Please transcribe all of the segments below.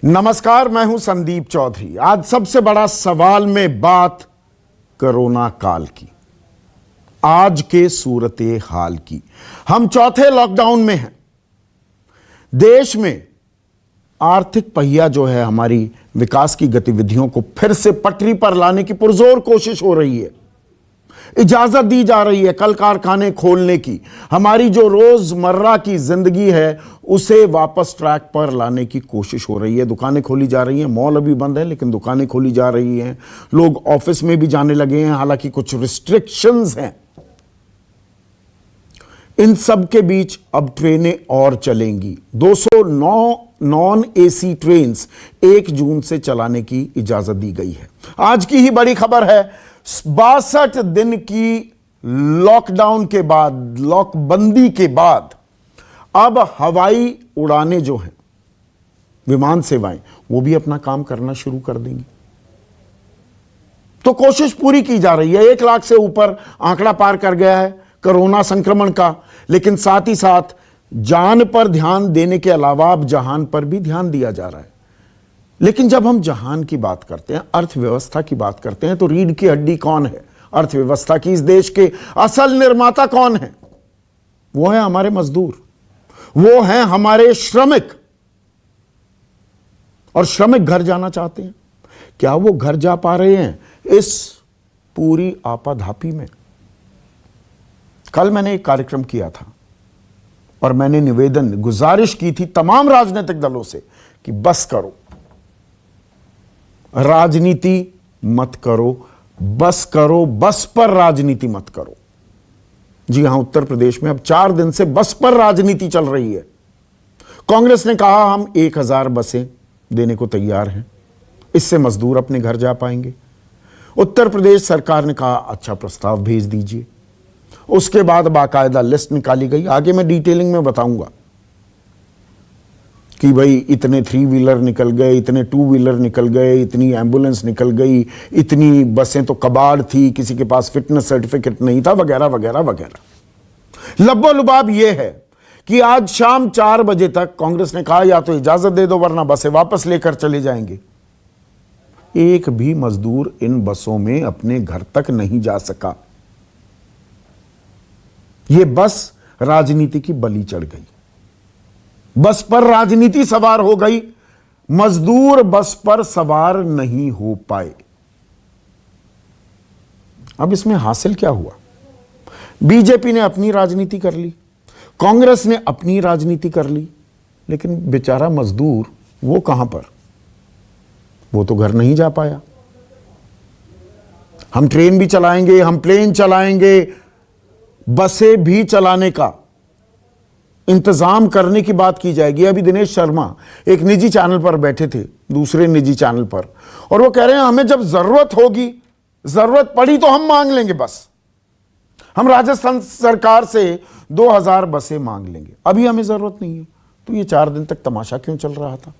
नमस्कार, मैं हूं संदीप चौधरी। आज सबसे बड़ा सवाल में बात कोरोना काल की, आज के सूरते हाल की। हम चौथे लॉकडाउन में हैं। देश में आर्थिक पहिया जो है हमारी विकास की गतिविधियों को फिर से पटरी पर लाने की पुरजोर कोशिश हो रही है। इजाजत दी जा रही है कल कारखाने खोलने की। हमारी जो रोजमर्रा की जिंदगी है उसे वापस ट्रैक पर लाने की कोशिश हो रही है। दुकानें खोली जा रही हैं, मॉल अभी बंद है लेकिन दुकानें खोली जा रही हैं। लोग ऑफिस में भी जाने लगे हैं, हालांकि कुछ रिस्ट्रिक्शंस हैं। इन सब के बीच अब ट्रेनें और चलेंगी। 209 नॉन एसी ट्रेन्स 1 जून से चलाने की इजाजत दी गई है। आज की ही बड़ी खबर है, 62 दिन की लॉकडाउन के बाद, लॉकबंदी के बाद अब हवाई उड़ानें जो हैं, विमान सेवाएं, वो भी अपना काम करना शुरू कर देंगी। तो कोशिश पूरी की जा रही है। 1 लाख से ऊपर आंकड़ा पार कर गया है कोरोना संक्रमण का, लेकिन साथ ही साथ जान पर ध्यान देने के अलावा अब जहान पर भी ध्यान दिया जा रहा है। लेकिन जब हम जहान की बात करते हैं, अर्थव्यवस्था की बात करते हैं, तो रीढ़ की हड्डी कौन है अर्थव्यवस्था की? इस देश के असल निर्माता कौन है? वो है हमारे मजदूर, वो हैं हमारे श्रमिक। और श्रमिक घर जाना चाहते हैं। क्या वो घर जा पा रहे हैं इस पूरी आपाधापी में? कल मैंने एक कार्यक्रम किया था और मैंने निवेदन, गुजारिश की थी तमाम राजनीतिक दलों से कि बस करो, राजनीति मत करो, बस करो, बस पर राजनीति मत करो। जी हां, उत्तर प्रदेश में अब 4 दिन से बस पर राजनीति चल रही है। कांग्रेस ने कहा हम 1000 बसें देने को तैयार हैं, इससे मजदूर अपने घर जा पाएंगे। उत्तर प्रदेश सरकार ने कहा अच्छा प्रस्ताव भेज दीजिए। उसके बाद बाकायदा लिस्ट निकाली गई। आगे मैं डिटेलिंग में बताऊंगा कि भाई इतने 3 व्हीलर निकल गए, इतने 2 व्हीलर निकल गए, इतनी एम्बुलेंस निकल गई, इतनी बसें तो कबाड़ थी, किसी के पास फिटनेस सर्टिफिकेट नहीं था, वगैरह वगैरह वगैरह। लब्बो लुबाब यह है कि आज शाम 4 बजे तक कांग्रेस ने कहा या तो इजाजत दे दो वरना बसें वापस लेकर चले जाएंगे। एक भी मजदूर इन बसों में अपने घर तक नहीं जा सका। यह बस राजनीति की बलि चढ़ गई। बस पर राजनीति सवार हो गई, मजदूर बस पर सवार नहीं हो पाए। अब इसमें हासिल क्या हुआ? बीजेपी ने अपनी राजनीति कर ली, कांग्रेस ने अपनी राजनीति कर ली, लेकिन बेचारा मजदूर वो कहां पर? वो तो घर नहीं जा पाया। हम ट्रेन भी चलाएंगे, हम प्लेन चलाएंगे, बसें भी चलाने का इंतजाम करने की बात की जाएगी। अभी दिनेश शर्मा एक निजी चैनल पर बैठे थे, दूसरे निजी चैनल पर, और वो कह रहे हैं हमें जब जरूरत होगी, जरूरत पड़ी तो हम मांग लेंगे बस। हम राजस्थान सरकार से 2000 बसें मांग लेंगे, अभी हमें जरूरत नहीं है। तो ये 4 दिन तक तमाशा क्यों चल रहा था?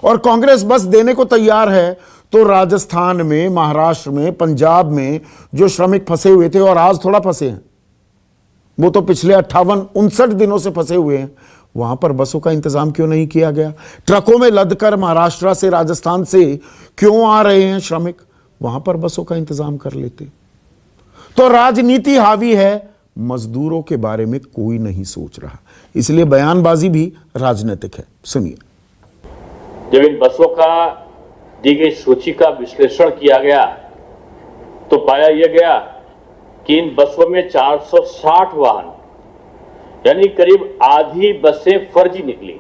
और कांग्रेस बस देने को तैयार है तो राजस्थान में, महाराष्ट्र में, पंजाब में जो श्रमिक फंसे हुए थे, और आज थोड़ा फंसे हैं, वो तो पिछले 58-59 दिनों से फंसे हुए हैं, वहां पर बसों का इंतजाम क्यों नहीं किया गया? ट्रकों में लदकर महाराष्ट्र से, राजस्थान से क्यों आ रहे हैं श्रमिक? वहां पर बसों का इंतजाम कर लेते। तो राजनीति हावी है, मजदूरों के बारे में कोई नहीं सोच रहा, इसलिए बयानबाजी भी राजनीतिक है। सुनिए। जब इन बसों का दी गई सूची का विश्लेषण किया गया तो पाया यह गया कि इन बसों में 460 वाहन, यानी करीब आधी बसें फर्जी निकली।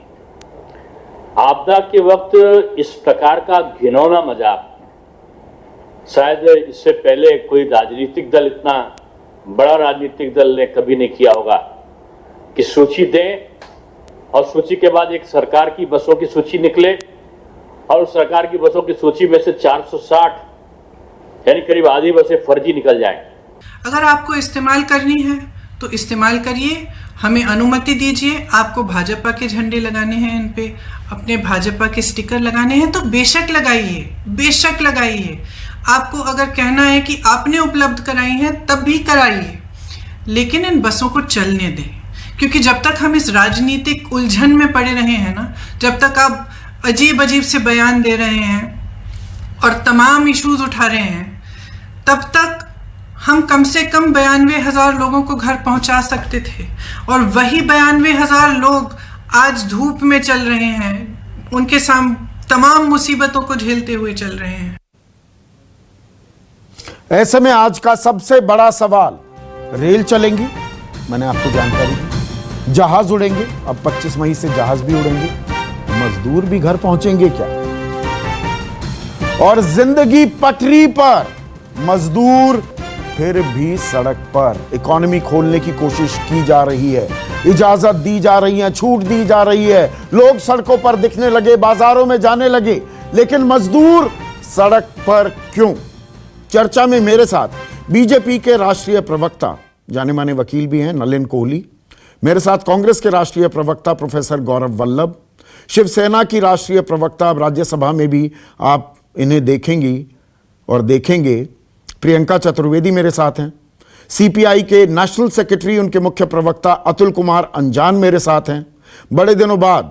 आपदा के वक्त इस प्रकार का घिनौना मजाक शायद इससे पहले कोई राजनीतिक दल, इतना बड़ा राजनीतिक दल ने कभी नहीं किया होगा कि सूची दें और सूची के बाद एक सरकार की बसों की सूची निकले और उस सरकार की बसों की सूची में से 460 यानी करीब आधी बसें फर्जी निकल जाएं। अगर आपको इस्तेमाल करनी है तो इस्तेमाल करिए, हमें अनुमति दीजिए। आपको भाजपा के झंडे लगाने हैं, इन पे अपने भाजपा के स्टिकर लगाने हैं तो बेशक लगाइए, बेशक लगाइए। आपको अगर कहना है कि आपने उपलब्ध कराई हैं तब भी कराइए, लेकिन इन बसों को चलने दें। क्योंकि जब तक हम इस राजनीतिक उलझन में पड़े रहे हैं ना, जब तक आप अजीब अजीब से बयान दे रहे हैं और तमाम इश्यूज उठा रहे हैं, तब तक हम कम से कम 92,000 लोगों को घर पहुंचा सकते थे। और वही 92,000 लोग आज धूप में चल रहे हैं, उनके सामने तमाम मुसीबतों को झेलते हुए चल रहे हैं। ऐसे में आज का सबसे बड़ा सवाल, रेल चलेंगी, मैंने आपको जानकारी दी, जहाज उड़ेंगे, अब 25 मई से जहाज भी उड़ेंगे, मजदूर भी घर पहुंचेंगे क्या? और जिंदगी पटरी पर, मजदूर फिर भी सड़क पर। इकोनॉमी खोलने की कोशिश की जा रही है, इजाजत दी जा रही है, छूट दी जा रही है, लोग सड़कों पर दिखने लगे, बाजारों में जाने लगे, लेकिन मजदूर सड़क पर क्यों? चर्चा में मेरे साथ बीजेपी के राष्ट्रीय प्रवक्ता, जाने माने वकील भी हैं, नलिन कोहली, मेरे साथ कांग्रेस के राष्ट्रीय प्रवक्ता प्रोफेसर गौरव वल्लभ, शिवसेना की राष्ट्रीय प्रवक्ता, अब राज्यसभा में भी आप इन्हें देखेंगी और देखेंगे, प्रियंका चतुर्वेदी मेरे साथ हैं, सीपीआई के नेशनल सेक्रेटरी, उनके मुख्य प्रवक्ता अतुल कुमार अंजान मेरे साथ हैं, बड़े दिनों बाद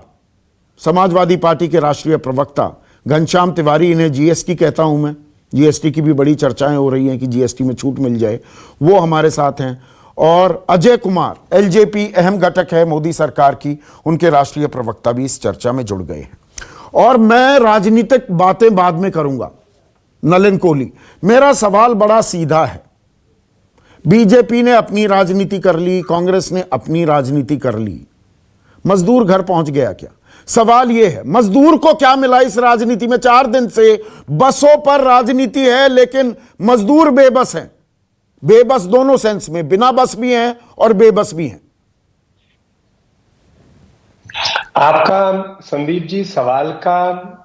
समाजवादी पार्टी के राष्ट्रीय प्रवक्ता घनश्याम तिवारी, इन्हें जीएसटी कहता हूं मैं, जीएसटी की भी बड़ी चर्चाएं हो रही हैं कि जीएसटी में छूट मिल जाए, वो हमारे साथ हैं, और अजय कुमार, एलजेपी अहम घटक है मोदी सरकार की, उनके राष्ट्रीय प्रवक्ता भी इस चर्चा में जुड़ गए हैं। और मैं राजनीतिक बातें बाद में करूंगा। नलिन कोहली, मेरा सवाल बड़ा सीधा है, बीजेपी ने अपनी राजनीति कर ली, कांग्रेस ने अपनी राजनीति कर ली, मजदूर घर पहुंच गया क्या? सवाल यह है, मजदूर को क्या मिला इस राजनीति में? 4 दिन से बसों पर राजनीति है, लेकिन मजदूर बेबस हैं, बेबस दोनों सेंस में, बिना बस भी हैं और बेबस भी हैं। आपका संदीप जी सवाल का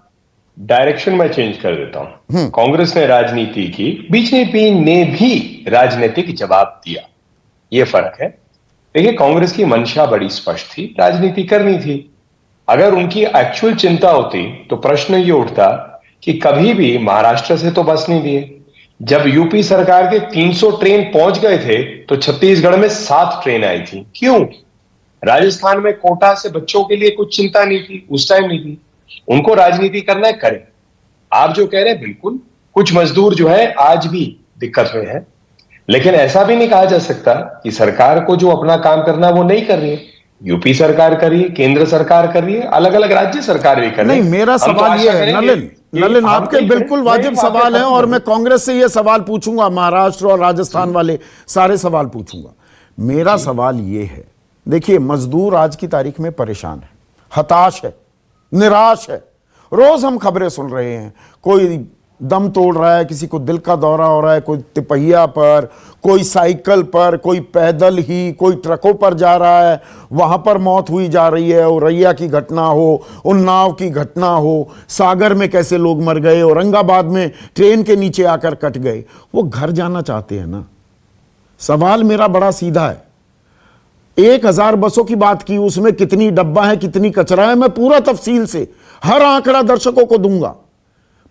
डायरेक्शन मैं चेंज कर देता हूं। कांग्रेस ने राजनीति की, बीजेपी ने भी राजनीतिक जवाब दिया, यह फर्क है। देखिए, कांग्रेस की मंशा बड़ी स्पष्ट थी, राजनीति करनी थी। अगर उनकी एक्चुअल चिंता होती तो प्रश्न ये उठता कि कभी भी महाराष्ट्र से तो बस नहीं दिए। जब यूपी सरकार के 300 ट्रेन पहुंच गए थे तो छत्तीसगढ़ में 7 ट्रेन आई थी। क्यों? राजस्थान में कोटा से बच्चों के लिए कुछ चिंता नहीं थी, उस टाइम नहीं थी। उनको राजनीति करना है, करें। आप जो कह रहे हैं बिल्कुल, कुछ मजदूर जो है आज भी दिक्कत में है, लेकिन ऐसा भी नहीं कहा जा सकता कि सरकार को जो अपना काम करना वो नहीं कर रही है। यूपी सरकार कर रही है, केंद्र सरकार कर रही है, अलग अलग राज्य सरकार भी कर रही है। नहीं, मेरा सवाल ये है नलिन, आपके बिल्कुल वाजिब सवाल हैं, और मैं कांग्रेस से ये सवाल पूछूंगा, महाराष्ट्र और राजस्थान वाले सारे सवाल पूछूंगा। मेरा सवाल ये है, देखिए, मजदूर आज की तारीख में परेशान है, हताश है, निराश है। रोज हम खबरें सुन रहे हैं, कोई दम तोड़ रहा है, किसी को दिल का दौरा हो रहा है, कोई तिपहिया पर, कोई साइकिल पर, कोई पैदल ही, कोई ट्रकों पर जा रहा है, वहां पर मौत हुई जा रही है। औरैया की घटना हो, उन्नाव की घटना हो, सागर में कैसे लोग मर गए, औरंगाबाद में ट्रेन के नीचे आकर कट गए। वो घर जाना चाहते हैं ना। सवाल मेरा बड़ा सीधा है, 1000 बसों की बात की, उसमें कितनी डब्बा है, कितनी कचरा है, मैं पूरा तफसील से हर आंकड़ा दर्शकों को दूंगा।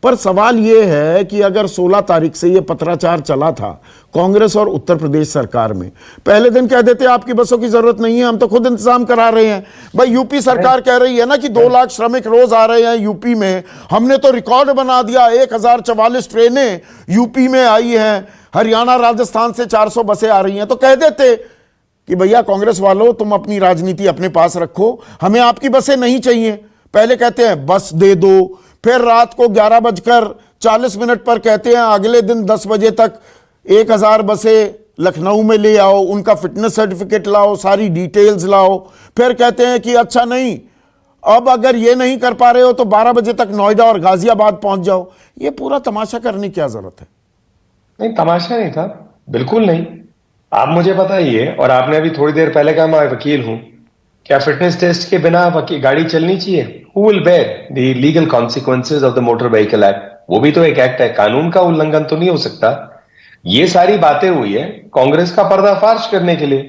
पर सवाल यह है कि अगर 16 तारीख से यह पत्राचार चला था कांग्रेस और उत्तर प्रदेश सरकार में, पहले दिन कह देते आपकी बसों की जरूरत नहीं है, हम तो खुद इंतजाम करा रहे हैं। भाई, यूपी सरकार कह रही है ना कि 2 लाख श्रमिक रोज आ रहे हैं यूपी में, हमने तो रिकॉर्ड बना दिया, 1044 ट्रेनें यूपी में आई हैं, हरियाणा राजस्थान से 400 बसें आ रही हैं। तो कह देते कि भैया कांग्रेस वालों, तुम अपनी राजनीति अपने पास रखो, हमें आपकी बसें नहीं चाहिए। पहले कहते हैं बस दे दो, फिर रात को 11:40 पर कहते हैं अगले दिन 10 बजे तक 1000 बसें लखनऊ में ले आओ, उनका फिटनेस सर्टिफिकेट लाओ, सारी डिटेल्स लाओ। फिर कहते हैं कि अच्छा नहीं, अब अगर ये नहीं कर पा रहे हो तो 12 बजे तक नोएडा और गाजियाबाद पहुंच जाओ। ये पूरा तमाशा करने की क्या जरूरत है? नहीं, तमाशा नहीं था, बिल्कुल नहीं। आप मुझे बताइए, और आपने अभी थोड़ी देर पहले कहा मैं वकील हूं, क्या फिटनेस टेस्ट के बिना गाड़ी चलनी चाहिए? Who will bear the legal consequences of the Motor Vehicle Act? वो भी तो एक एक्ट है, कानून का उल्लंघन तो नहीं हो सकता। ये सारी बातें हुई है कांग्रेस का पर्दाफाश करने के लिए।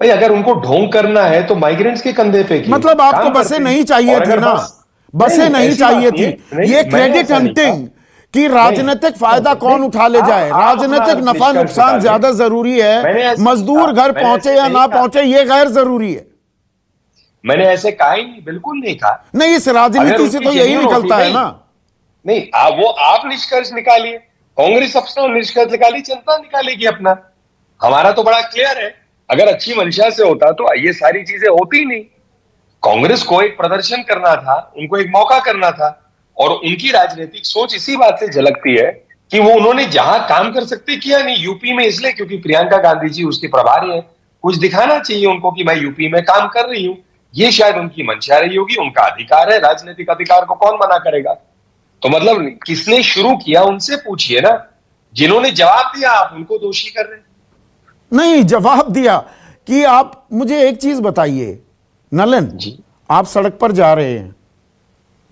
भाई, अगर उनको ढोंग करना है तो माइग्रेंट्स के कंधे पे की, मतलब आपको बसें नहीं चाहिए थी ना, बसें नहीं चाहिए थी। ये क्रेडिट हंटिंग कि राजनीतिक फायदा कौन उठा ले जाए, राजनीतिक नफा नुकसान ज्यादा जरूरी है, मजदूर घर पहुंचे या ना पहुंचे ये गैर जरूरी है। मैंने ऐसे कहा ही नहीं, बिल्कुल नहीं कहा। नहीं, इस अगर राजनीति उनकी से तो यही genuine निकलता होती है ना। नहीं, आप निष्कर्ष निकालिए, कांग्रेस अपना निष्कर्ष निकाली, जनता निकालेगी अपना। हमारा तो बड़ा क्लियर है, अगर अच्छी मंशा से होता तो ये सारी चीजें होती ही नहीं। कांग्रेस को एक प्रदर्शन करना था, उनको एक मौका करना था, और उनकी राजनीतिक सोच इसी बात से झलकती है कि वो उन्होंने जहां काम कर सकते किया नहीं। यूपी में इसलिए क्योंकि प्रियंका गांधी जी उसके प्रभारी हैं, कुछ दिखाना चाहिए उनको कि मैं यूपी में काम कर रही हूं। ये शायद उनकी मंशा रही होगी, उनका अधिकार है, राजनीतिक अधिकार को कौन मना करेगा। तो मतलब किसने शुरू किया उनसे पूछिए ना, जिन्होंने जवाब दिया आप उनको दोषी कर रहे हैं। नहीं, जवाब दिया कि आप मुझे एक चीज बताइए नलन जी आप सड़क पर जा रहे हैं,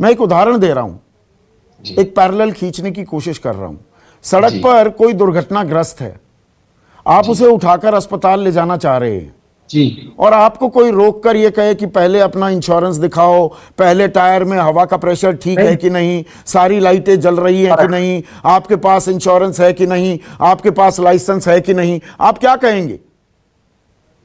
मैं एक उदाहरण दे रहा हूं, जी एक पैरेलल खींचने की कोशिश कर रहा हूं। सड़क जी। पर कोई दुर्घटनाग्रस्त है, आप उसे उठाकर अस्पताल ले जाना चाह रहे हैं, जी और आपको कोई रोक कर ये कहे कि पहले अपना इंश्योरेंस दिखाओ, पहले टायर में हवा का प्रेशर ठीक है कि नहीं, सारी लाइटें जल रही हैं कि नहीं, आपके पास इंश्योरेंस है कि नहीं, आपके पास लाइसेंस है कि नहीं, आप क्या कहेंगे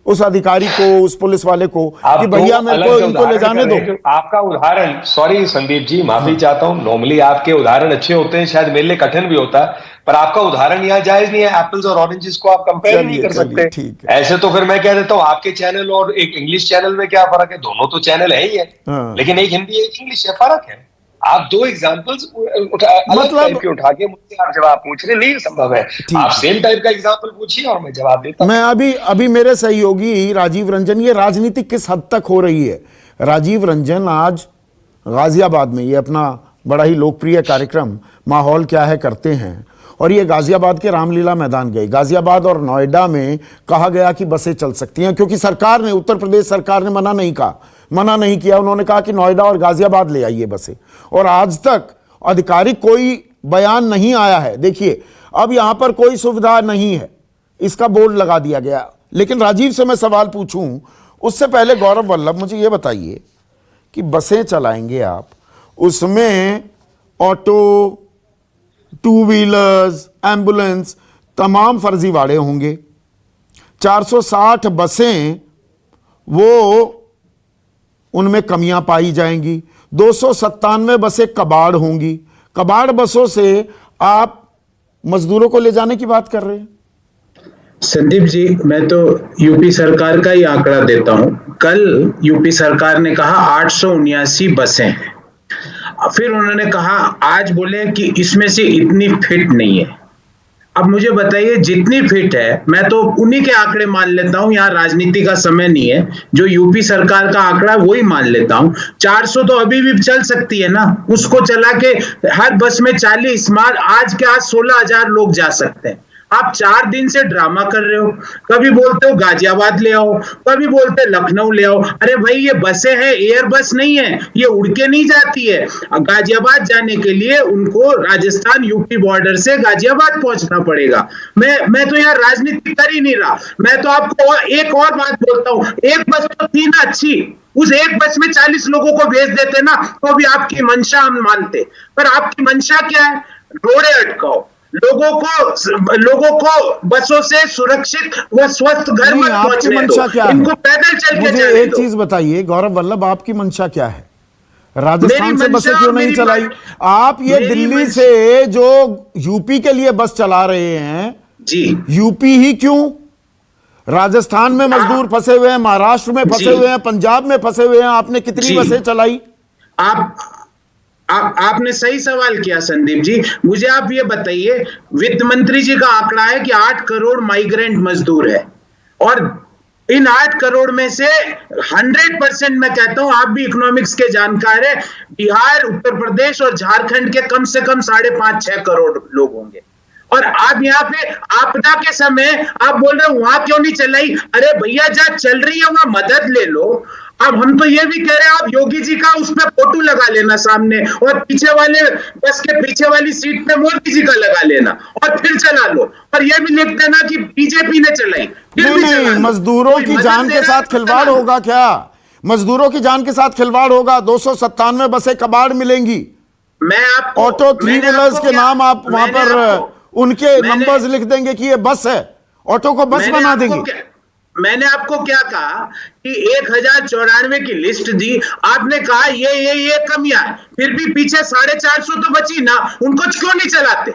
उस अधिकारी को, उस पुलिस वाले को कि भैया मेरे को इनको ले जाने दो। आपका उदाहरण, सॉरी संदीप जी, माफी चाहता हूं, नॉर्मली आपके उदाहरण अच्छे होते हैं, शायद मेरे लिए कठिन भी होता है, पर आपका उदाहरण यहाँ जायज नहीं है। एप्पल्स और ऑरेंजेस को आप कंपेयर नहीं कर सकते। ठीक है। ऐसे तो फिर मैं कह देता हूँ आपके चैनल और एक इंग्लिश चैनल में क्या फर्क है, दोनों तो चैनल है ही है, हाँ। लेकिन एक हिंदी एक इंग्लिश है, फर्क है। आप दो एग्जांपल्स अलग मतलब- टाइप के उठा के मुझसे आप जवाब पूछ रहे, नहीं संभव है। आप सेम टाइप का एग्जांपल पूछिए और मैं जवाब देता हूं। मैं अभी मेरे सहयोगी राजीव रंजन, ये राजनीति किस हद तक हो रही है। राजीव रंजन आज गाजियाबाद में ये अपना बड़ा ही लोकप्रिय कार्यक्रम माहौल क्या है करते हैं, और ये गाजियाबाद के रामलीला मैदान गए। गाजियाबाद और नोएडा में कहा गया कि बसें चल सकती हैं, क्योंकि सरकार ने, उत्तर प्रदेश सरकार ने मना नहीं किया। उन्होंने कहा कि नोएडा और गाजियाबाद ले आइए बसें, और आज तक आधिकारिक कोई बयान नहीं आया है। देखिए, अब यहां पर कोई सुविधा नहीं है, इसका बोर्ड लगा दिया गया। लेकिन राजीव से मैं सवाल पूछूं उससे पहले, गौरव वल्लभ मुझे यह बताइए कि बसें चलाएंगे आप, उसमें ऑटो, टू व्हीलर्स, एम्बुलेंस, तमाम फर्जीवाड़े होंगे। 460 बसें वो उनमें कमियां पाई जाएंगी। 297 बसें कबाड़ होंगी। कबाड़ बसों से आप मजदूरों को ले जाने की बात कर रहे हैं। संदीप जी, मैं तो यूपी सरकार का ही आंकड़ा देता हूं। कल यूपी सरकार ने कहा 879 बसें हैं, फिर उन्होंने कहा, आज बोले कि इसमें से इतनी फिट नहीं है। अब मुझे बताइए, जितनी फिट है, मैं तो उन्हीं के आंकड़े मान लेता हूं, यहाँ राजनीति का समय नहीं है, जो यूपी सरकार का आंकड़ा वही मान लेता हूं। 400 तो अभी भी चल सकती है ना, उसको चला के हर बस में 40 आज 16,000 लोग जा सकते हैं। आप 4 दिन से ड्रामा कर रहे हो, कभी बोलते हो गाजियाबाद ले आओ, कभी बोलते लखनऊ ले आओ। अरे भाई, ये बसें हैं, एयर बस नहीं है, ये उड़ के नहीं जाती है। गाजियाबाद जाने के लिए उनको राजस्थान यूपी बॉर्डर से गाजियाबाद पहुंचना पड़ेगा। मैं तो यार राजनीति कर ही नहीं रहा। मैं तो आपको एक और बात बोलता हूँ, एक बस तो थी ना अच्छी, उस एक बस में 40 लोगों को भेज देते ना, तो भी आपकी मंशा हम मानते। पर आपकी मंशा क्या है? रोड़े अटकाओ, लोगों को बसों से सुरक्षित व स्वस्थ घर मत पहुंचने दो, इनको पैदल चल के मुझे जाने एक दो। चीज बताइए गौरव वल्लभ, आपकी मंशा क्या है? राजस्थान से बसें क्यों नहीं चलाई? आप ये दिल्ली से जो यूपी के लिए बस चला रहे हैं जी, यूपी ही क्यों? राजस्थान में मजदूर फंसे हुए हैं, महाराष्ट्र में फंसे हुए हैं, पंजाब में फंसे हुए हैं, आपने कितनी बसें चलाई? आपने सही सवाल किया संदीप जी। मुझे आप ये बताइए, वित्त मंत्री जी का आंकड़ा है कि 8 करोड़ माइग्रेंट मजदूर है, और इन 8 करोड़ में से 100% मैं कहता हूं, आप भी इकोनॉमिक्स के जानकार है, बिहार, उत्तर प्रदेश और झारखंड के कम से कम 5.5-6 करोड़ लोग होंगे। और आप यहाँ पे आपदा के समय आप बोल रहे हो वहां क्यों नहीं चलाई? अरे भैया, जहाँ चल रही है वहां मदद ले लो। अब हम तो ये भी कह रहे हैं, आप योगी जी का उस पर फोटो लगा लेना सामने, और पीछे वाले बस के पीछे वाली सीट पे मोदी जी का लगा लेना, और फिर चला लो, और ये भी लिख देना कि बीजेपी ने चलाई। नहीं, मजदूरों की जान के साथ खिलवाड़ होगा क्या? मजदूरों की जान के साथ खिलवाड़ होगा। 297 बसें कबाड़ मिलेंगी। मैं आपको ऑटो, 3 व्हीलर्स के नाम आप वहां पर उनके नंबर्स लिख देंगे कि ये बस है, ऑटो को बस बना देंगे। मैंने आपको क्या कहा कि 1094 की लिस्ट दी, आपने कहा ये कमियां, फिर भी पीछे 450 तो बची ना, उनको क्यों नहीं चलाते?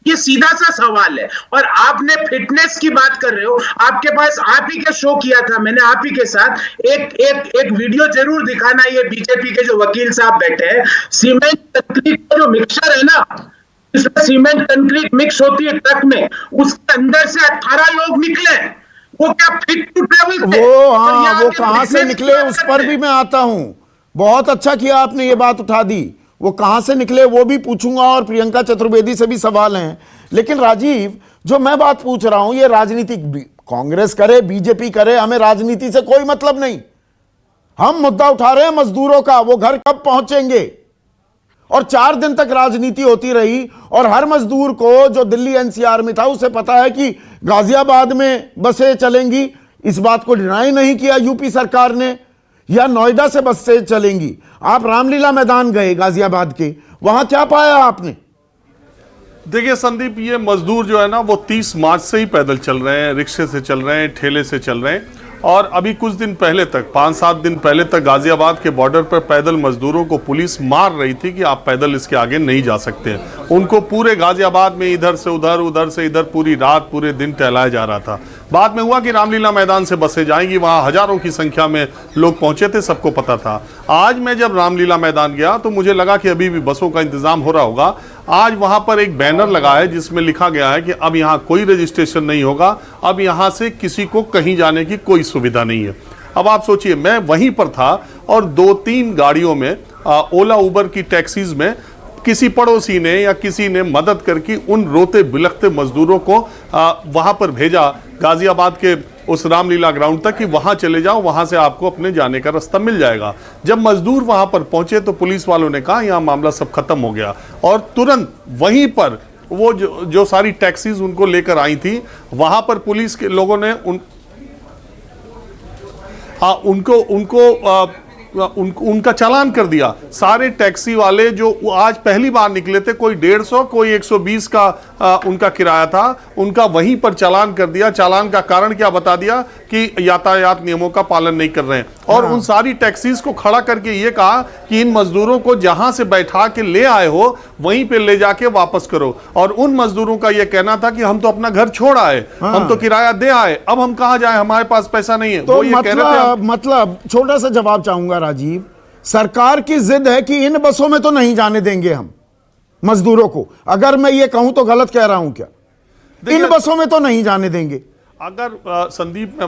ये सीधा सा सवाल है। और आपने फिटनेस की बात कर रहे हो, आपके पास आप ही के शो किया था मैंने आप ही के साथ, एक वीडियो जरूर दिखाना, ये बीजेपी के जो वकील साहब बैठे हैं, सीमेंट कंक्रीट का जो मिक्सचर है ना, इसमें सीमेंट कंक्रीट मिक्स होती है ट्रक में, उसके अंदर से 18 लोग निकले, वो क्या फिट टू ट्रेवल थे? वो हाँ, वो कहां से निकले उस पर भी मैं आता हूं। बहुत अच्छा किया आपने ये बात उठा दी, वो कहां से निकले वो भी पूछूंगा, और प्रियंका चतुर्वेदी से भी सवाल हैं। लेकिन राजीव, जो मैं बात पूछ रहा हूं, ये राजनीतिक कांग्रेस करे बीजेपी करे, हमें राजनीति से कोई मतलब नहीं। हम मुद्दा उठा रहे हैं मजदूरों का, वो घर कब पहुंचेंगे। और 4 दिन तक राजनीति होती रही, और हर मजदूर को जो दिल्ली एनसीआर में था उसे पता है कि गाजियाबाद में बसें चलेंगी। इस बात को डिनाई नहीं किया यूपी सरकार ने, या नोएडा से बसें चलेंगी। आप रामलीला मैदान गए गाजियाबाद के, वहां क्या पाया आपने? देखिए संदीप, ये मजदूर जो है ना, वो 30 मार्च से ही पैदल चल रहे हैं, रिक्शे से चल रहे हैं, ठेले से चल रहे हैं। और अभी कुछ दिन पहले तक, 5-7 दिन पहले तक गाजियाबाद के बॉर्डर पर पैदल मजदूरों को पुलिस मार रही थी कि आप पैदल इसके आगे नहीं जा सकते। उनको पूरे गाजियाबाद में इधर से उधर, उधर से इधर, पूरी रात पूरे दिन टहलाया जा रहा था। बाद में हुआ कि रामलीला मैदान से बसें जाएंगी, वहां हजारों की संख्या में लोग पहुंचे थे, सबको पता था। आज मैं जब रामलीला मैदान गया तो मुझे लगा कि अभी भी बसों का इंतजाम हो रहा होगा। आज वहां पर एक बैनर लगा है जिसमें लिखा गया है कि अब यहां कोई रजिस्ट्रेशन नहीं होगा, अब यहां से किसी को कहीं जाने की कोई सुविधा नहीं है। अब आप सोचिए, मैं वहीं पर था और 2-3 गाड़ियों में, ओला उबर की टैक्सीज में, किसी पड़ोसी ने या किसी ने मदद करके उन रोते बिलखते मजदूरों को वहां पर भेजा, गाजियाबाद के उस रामलीला ग्राउंड तक, कि वहां चले जाओ, वहां से आपको अपने जाने का रास्ता मिल जाएगा। जब मजदूर वहां पर पहुंचे तो पुलिस वालों ने कहा यहां मामला सब खत्म हो गया, और तुरंत वहीं पर वो जो सारी टैक्सीज उनको लेकर आई थी, वहां पर पुलिस के लोगों ने उनका चालान कर दिया। सारे टैक्सी वाले जो आज पहली बार निकले थे, कोई 150 कोई 120 का उनका किराया था, उनका वहीं पर चालान कर दिया। चालान का कारण क्या बता दिया कि यातायात नियमों का पालन नहीं कर रहे हैं। और उन सारी टैक्सीज को खड़ा करके ये कहा कि इन मजदूरों को जहां से बैठा के ले आए हो वहीं पे ले जाके वापस करो। और उन मजदूरों का ये कहना था कि हम तो अपना घर छोड़ आए, हम तो किराया दे आए, अब हम कहां जाए, हमारे पास पैसा नहीं है। तो वो ये कह रहे थे। मतलब छोटा सा जवाब चाहूंगा राजीव, सरकार की जिद है कि इन बसों में तो नहीं जाने देंगे हम मजदूरों को। अगर मैं ये कहूं तो गलत कह रहा हूं क्या? इन बसों में तो नहीं जाने देंगे। अगर संदीप,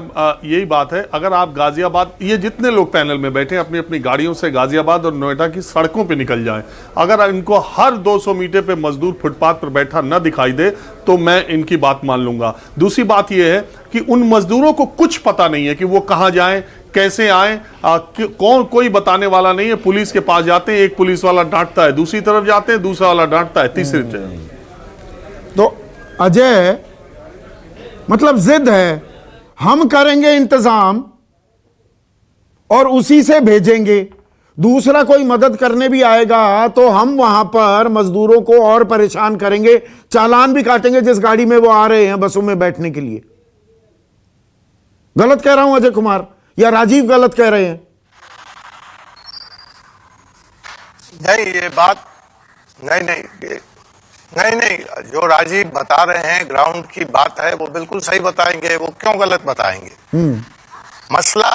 यही बात है, अगर आप गाजियाबाद, ये जितने लोग पैनल में बैठे अपनी अपनी गाड़ियों से गाजियाबाद और नोएडा की सड़कों पे निकल जाएं, अगर इनको हर 200 मीटर पे मजदूर फुटपाथ पर बैठा न दिखाई दे तो मैं इनकी बात मान लूंगा। दूसरी बात यह है कि उन मजदूरों को कुछ पता नहीं है कि वो कहां जाएं, कैसे आए, कोई बताने वाला नहीं है। पुलिस के पास जाते हैं, एक पुलिस वाला डांटता है, दूसरी तरफ जाते हैं, दूसरा वाला डांटता है, तीसरी तरफ। तो अजय, मतलब जिद है, हम करेंगे इंतजाम और उसी से भेजेंगे। दूसरा कोई मदद करने भी आएगा तो हम वहां पर मजदूरों को और परेशान करेंगे, चालान भी काटेंगे जिस गाड़ी में वो आ रहे हैं बसों में बैठने के लिए। गलत कह रहा हूं अजय कुमार, या राजीव गलत कह रहे हैं? नहीं, ये बात नहीं, जो राजीव बता रहे हैं ग्राउंड की बात है, वो बिल्कुल सही बताएंगे, वो क्यों गलत बताएंगे। मसला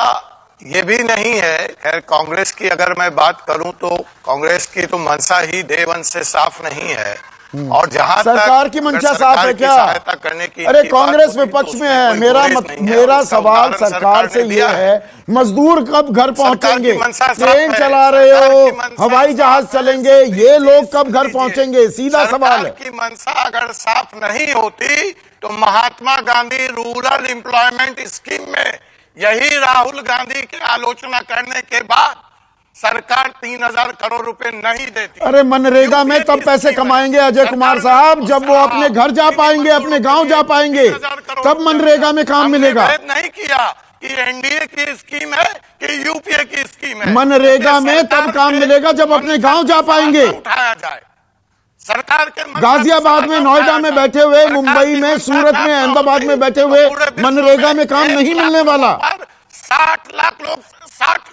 ये भी नहीं है। खैर, कांग्रेस की अगर मैं बात करूं तो कांग्रेस की तो मंशा ही डे वन से साफ नहीं है। और जहां सरकार की मंशा साफ है क्या? सहायता करने की, अरे कांग्रेस विपक्ष में है। मेरा सवाल सरकार से ये है, मजदूर कब घर पहुंचेंगे? ट्रेन चला रहे हो, हवाई जहाज चलेंगे, ये लोग कब घर पहुंचेंगे? सीधा सवाल है। की मंशा अगर साफ नहीं होती तो Mahatma Gandhi rural employment scheme में यही राहुल गांधी की आलोचना करने के बाद सरकार 3000 करोड़ रुपए नहीं देती। अरे मनरेगा में तब पैसे कमाएंगे अजय कुमार साहब जब वो अपने घर जा पाएंगे, अपने गांव जा पाएंगे, तब मनरेगा में काम मिलेगा। नहीं किया कि एनडीए की स्कीम है कि यूपीए की स्कीम है। मनरेगा में तब काम मिलेगा जब अपने गांव जा पाएंगे। उठाया जाए, सरकार के मतलब गाजियाबाद में, नोएडा में बैठे हुए, मुंबई में, सूरत में, अहमदाबाद में बैठे हुए मनरेगा में काम नहीं मिलने वाला। 60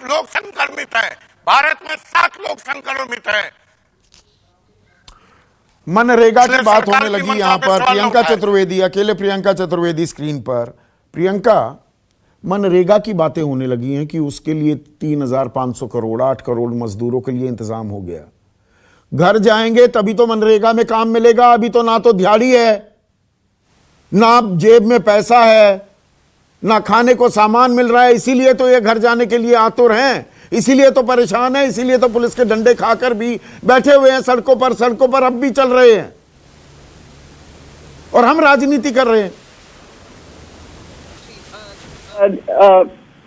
लोग संक्रमित हैं भारत में, 60 लोग संक्रमित हैं। मनरेगा की बात होने लगी मंशा यहां पे पर। सवाल प्रियंका उठाए। चतुर्वेदी, अकेले प्रियंका चतुर्वेदी स्क्रीन पर। प्रियंका, मनरेगा की बातें होने लगी हैं कि उसके लिए 3,500 करोड़, 8 करोड़ मजदूरों के लिए इंतजाम हो गया। घर जाएंगे तभी तो मनरेगा में काम मिलेगा। अभी तो ना तो दिहाड़ी है, ना जेब में पैसा है, ना खाने को सामान मिल रहा है। इसीलिए तो ये घर जाने के लिए आतुर हैं, इसीलिए तो परेशान है, इसीलिए तो पुलिस के डंडे खाकर भी बैठे हुए हैं सड़कों पर अब भी चल रहे हैं, और हम राजनीति कर रहे हैं।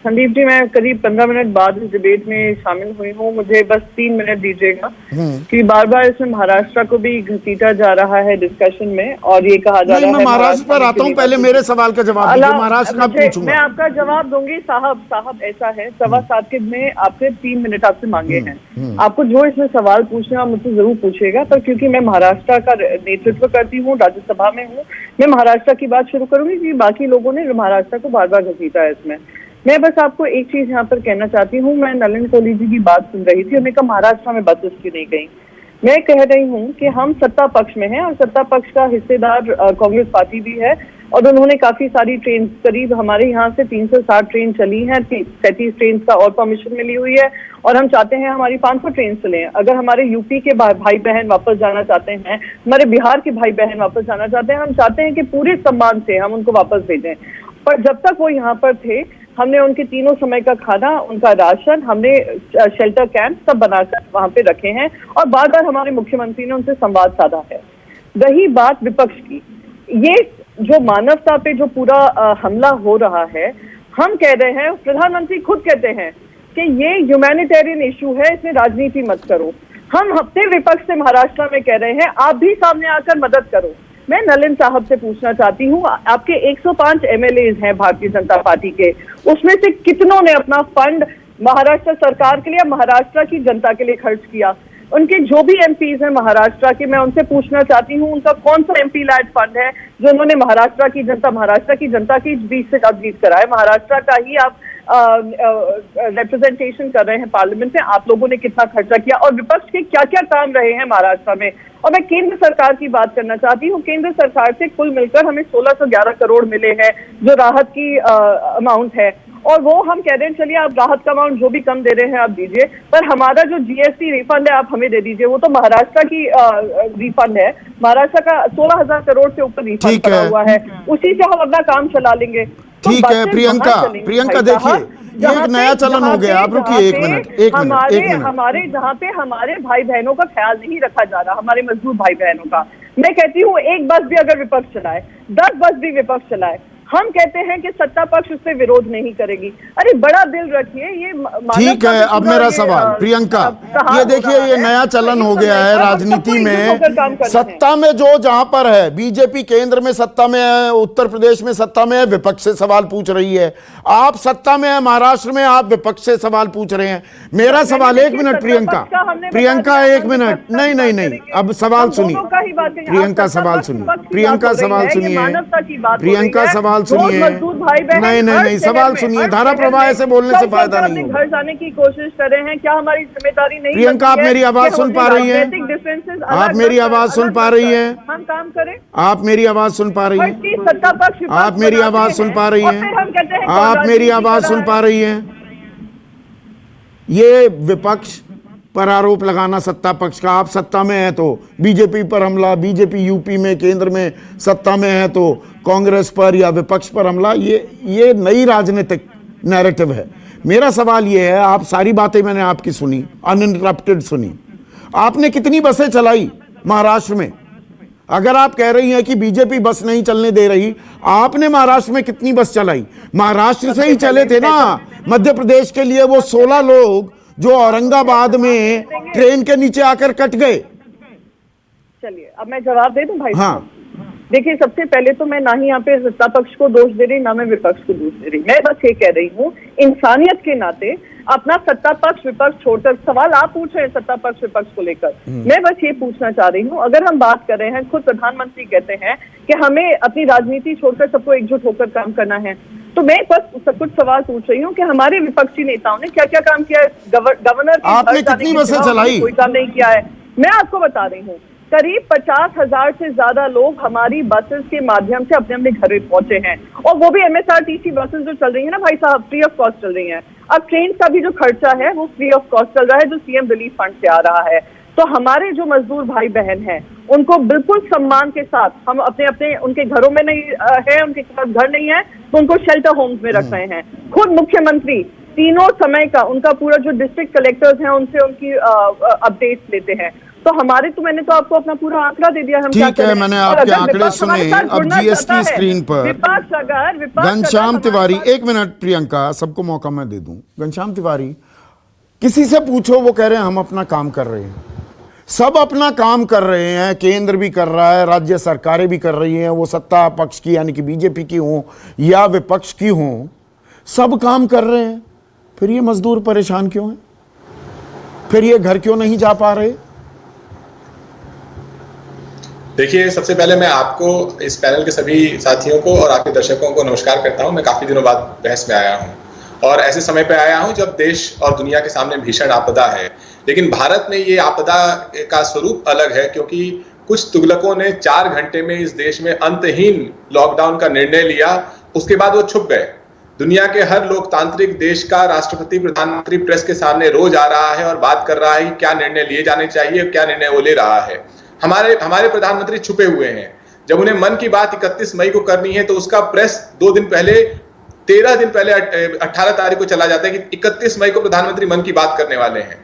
संदीप जी, मैं करीब 15 मिनट बाद इस डिबेट में शामिल हुई हूँ। मुझे बस 3 मिनट दीजिएगा, क्योंकि बार बार इसमें महाराष्ट्र को भी घसीटा जा रहा है डिस्कशन में, और ये कहा जा रहा है। मैं महाराष्ट्र पर आता हूँ, पहले मेरे सवाल का जवाब दीजिए। महाराष्ट्र का पूछूंगा। मैं आपका जवाब दूंगी। साहब ऐसा है, 7:15 के में आपसे 3 मिनट आपसे मांगे हैं। आपको जो इसमें सवाल पूछना है आप मुझसे जरूर पूछिएगा, पर क्योंकि मैं महाराष्ट्र का नेतृत्व करती हूँ, राज्यसभा में हूँ, मैं महाराष्ट्र की बात शुरू करूंगी, क्योंकि बाकी लोगों ने महाराष्ट्र को बार बार घसीटा है इसमें। मैं बस आपको एक चीज यहाँ पर कहना चाहती हूँ। मैं नलिन कोहली जी की बात सुन रही थी, उन्होंने कहा महाराष्ट्र में बसेस क्यों नहीं गई। मैं कह रही हूँ कि हम सत्ता पक्ष में हैं, और सत्ता पक्ष का हिस्सेदार कांग्रेस पार्टी भी है, और उन्होंने काफी सारी ट्रेन, करीब हमारे यहाँ से 360 ट्रेन चली हैं, 37 ट्रेन का और परमिशन मिली हुई है, और हम चाहते हैं हमारी 500 ट्रेन चले। अगर हमारे यूपी के भाई बहन वापस जाना चाहते हैं, हमारे बिहार के भाई बहन वापस जाना चाहते हैं, हम चाहते हैं कि पूरे सम्मान से हम उनको वापस भेजें। पर जब तक वो यहाँ पर थे, हमने उनके तीनों समय का खाना, उनका राशन, हमने शेल्टर कैंप सब बनाकर वहां पे रखे हैं, और बार बार हमारे मुख्यमंत्री ने उनसे संवाद साधा है। रही बात विपक्ष की, ये जो मानवता पे जो पूरा हमला हो रहा है, हम कह रहे हैं, प्रधानमंत्री खुद कहते हैं कि ये ह्यूमैनिटेरियन इशू है, इसमें राजनीति मत करो। हम हफ्ते विपक्ष से महाराष्ट्र में कह रहे हैं, आप भी सामने आकर मदद करो। मैं नलिन साहब से पूछना चाहती हूँ, आपके 105 एमएलए हैं भारतीय जनता पार्टी के, उसमें से कितनों ने अपना फंड महाराष्ट्र सरकार के लिए, महाराष्ट्र की जनता के लिए खर्च किया? उनके जो भी एमपीज हैं महाराष्ट्र के, मैं उनसे पूछना चाहती हूँ, उनका कौन सा एमपी लैड फंड है जो उन्होंने महाराष्ट्र की जनता की बीच से जीत कराए? महाराष्ट्र का ही आप रिप्रेजेंटेशन कर रहे हैं पार्लियामेंट में, आप लोगों ने कितना खर्चा किया, और विपक्ष के क्या क्या काम रहे हैं महाराष्ट्र में? और मैं केंद्र सरकार की बात करना चाहती हूँ। केंद्र सरकार से कुल मिलकर हमें 1611 करोड़ मिले हैं, जो राहत की अमाउंट है, और वो हम कह रहे हैं चलिए आप राहत का अमाउंट जो भी कम दे रहे हैं आप दीजिए, पर हमारा जो जीएसटी रिफंड है आप हमें दे दीजिए। वो तो महाराष्ट्र की रिफंड है, महाराष्ट्र का 16,000 करोड़ से ऊपर रिफंड पड़ा हुआ है, उसी से हम अपना काम चला लेंगे। ठीक है प्रियंका देखिए, ये एक नया चलन हो गया। आप रुकिए एक मिनट। हमारे जहाँ पे हमारे भाई बहनों का ख्याल नहीं रखा जा रहा, हमारे मजदूर भाई बहनों का, मैं कहती हूँ एक बस भी अगर विपक्ष चलाए, 10 बस भी विपक्ष चलाए, हम कहते हैं कि सत्ता पक्ष उससे विरोध नहीं करेगी। अरे बड़ा दिल रखिए। ये ठीक है, अब मेरा सवाल प्रियंका, ये देखिए ये नया चलन हो गया है राजनीति में। सत्ता में जो जहां पर है, बीजेपी केंद्र में सत्ता में है, उत्तर प्रदेश में सत्ता में है, विपक्ष से सवाल पूछ रही है। आप सत्ता में है महाराष्ट्र में, आप विपक्ष से सवाल पूछ रहे हैं। मेरा सवाल, एक मिनट प्रियंका, एक मिनट, नहीं, अब सवाल सुनिए प्रियंका, सवाल सुनिए प्रियंका, सवाल सुनिए प्रियंका, सवाल सुनिए। नहीं, सवाल सुनिए। धारा प्रवाह से बोलने से फायदा नहीं होगा। घर जाने की कोशिश कर रहे हैं, क्या हमारी जिम्मेदारी नहीं? प्रियंका, आप मेरी आवाज सुन पा रही हैं? आप मेरी आवाज सुन पा रही हैं? हम काम करें। आप मेरी आवाज सुन पा रही हैं? सत्ता पक्ष आप मेरी आवाज सुन पा रही हैं? आप मेरी आवाज सुन पा रही हैं? ये विपक्ष पर आरोप लगाना सत्ता पक्ष का, आप सत्ता में है तो बीजेपी पर हमला, बीजेपी यूपी में केंद्र में सत्ता में है तो कांग्रेस पर या विपक्ष पर हमला, ये नई राजनीतिक नैरेटिव है। मेरा सवाल ये है, आप सारी बातें मैंने आपकी सुनी, अनइंटरप्टेड सुनी, आपने कितनी बसें चलाई महाराष्ट्र में? अगर आप कह रही हैं कि बीजेपी बस नहीं चलने दे रही, आपने महाराष्ट्र में कितनी बस चलाई? महाराष्ट्र से ही चले थे ना मध्य प्रदेश के लिए वो 16 लोग जो औरंगाबाद में ट्रेन के नीचे आकर कट गए। चलिए अब मैं जवाब दे दूं भाई? हाँ, देखिए, सबसे पहले तो मैं ना ही यहाँ पे सत्ता पक्ष को दोष दे रही, ना मैं विपक्ष को दोष दे रही। मैं बस ये कह रही हूँ, इंसानियत के नाते अपना सत्ता पक्ष विपक्ष छोड़कर, सवाल आप पूछ रहे हैं सत्ता पक्ष विपक्ष को लेकर, मैं बस ये पूछना चाह रही हूँ, अगर हम बात कर रहे हैं, खुद प्रधानमंत्री कहते हैं कि हमें अपनी राजनीति छोड़कर सबको एकजुट होकर काम करना है, तो मैं बस कुछ सवाल पूछ रही हूँ कि हमारे विपक्षी नेताओं ने क्या क्या काम किया है? गवर्नर आपने कितनी बसें चलाई? कोई काम नहीं किया है। मैं आपको बता रही हूँ, करीब 50,000 से ज्यादा लोग हमारी बसेस के माध्यम से अपने अपने घर पहुंचे हैं, और वो भी MSRTC बसेस जो चल रही है ना भाई साहब, फ्री ऑफ कॉस्ट चल रही हैं। अब ट्रेन का भी जो खर्चा है वो फ्री ऑफ कॉस्ट चल रहा है, जो CM रिलीफ फंड से आ रहा है। तो हमारे जो मजदूर भाई बहन हैं उनको बिल्कुल सम्मान के साथ हम अपने अपने उनके घरों में नहीं है, उनके पास घर नहीं है तो उनको शेल्टर होम्स में रख रहे हैं। खुद मुख्यमंत्री तीनों समय का उनका पूरा जो डिस्ट्रिक्ट कलेक्टर्स हैं उनसे उनकी अपडेट्स लेते हैं। तो हमारे तो मैंने तो आपको अपना पूरा आंकड़ा दे दिया। हम ठीक है, मैंने आपके आंकड़े सुने। अब GST स्क्रीन पर विपक्ष अगर घनश्याम तिवारी, एक मिनट प्रियंका, सबको मौका मैं दे दूं। घनश्याम तिवारी, किसी से पूछो वो कह रहे हैं हम अपना काम कर रहे हैं, सब अपना काम कर रहे हैं, केंद्र भी कर रहा है, राज्य सरकारें भी कर रही हैं, वो सत्ता पक्ष की यानी कि बीजेपी की हो या विपक्ष की हो, सब काम कर रहे हैं, फिर ये मजदूर परेशान क्यों हैं? फिर ये घर क्यों नहीं जा पा रहे? देखिए, सबसे पहले मैं आपको, इस पैनल के सभी साथियों को और आपके दर्शकों को नमस्कार करता हूं। मैं काफी दिनों बाद बहस में आया हूं और ऐसे समय पे आया हूं जब देश और दुनिया के सामने भीषण आपदा है, लेकिन भारत में ये आपदा का स्वरूप अलग है, क्योंकि कुछ तुगलकों ने 4 घंटे में इस देश में अंतहीन लॉकडाउन का निर्णय लिया, उसके बाद वो छुप गए। दुनिया के हर लोकतांत्रिक देश का राष्ट्रपति, प्रधानमंत्री प्रेस के सामने रोज आ रहा है और बात कर रहा है कि क्या निर्णय लिए जाने चाहिए, क्या निर्णय वो ले रहा है। हमारे प्रधानमंत्री छुपे हुए हैं। जब उन्हें मन की बात 31 मई को करनी है तो उसका प्रेस 2 दिन पहले, 13 दिन पहले 18 तारीख को चला जाता है कि 31 मई को प्रधानमंत्री मन की बात करने वाले हैं।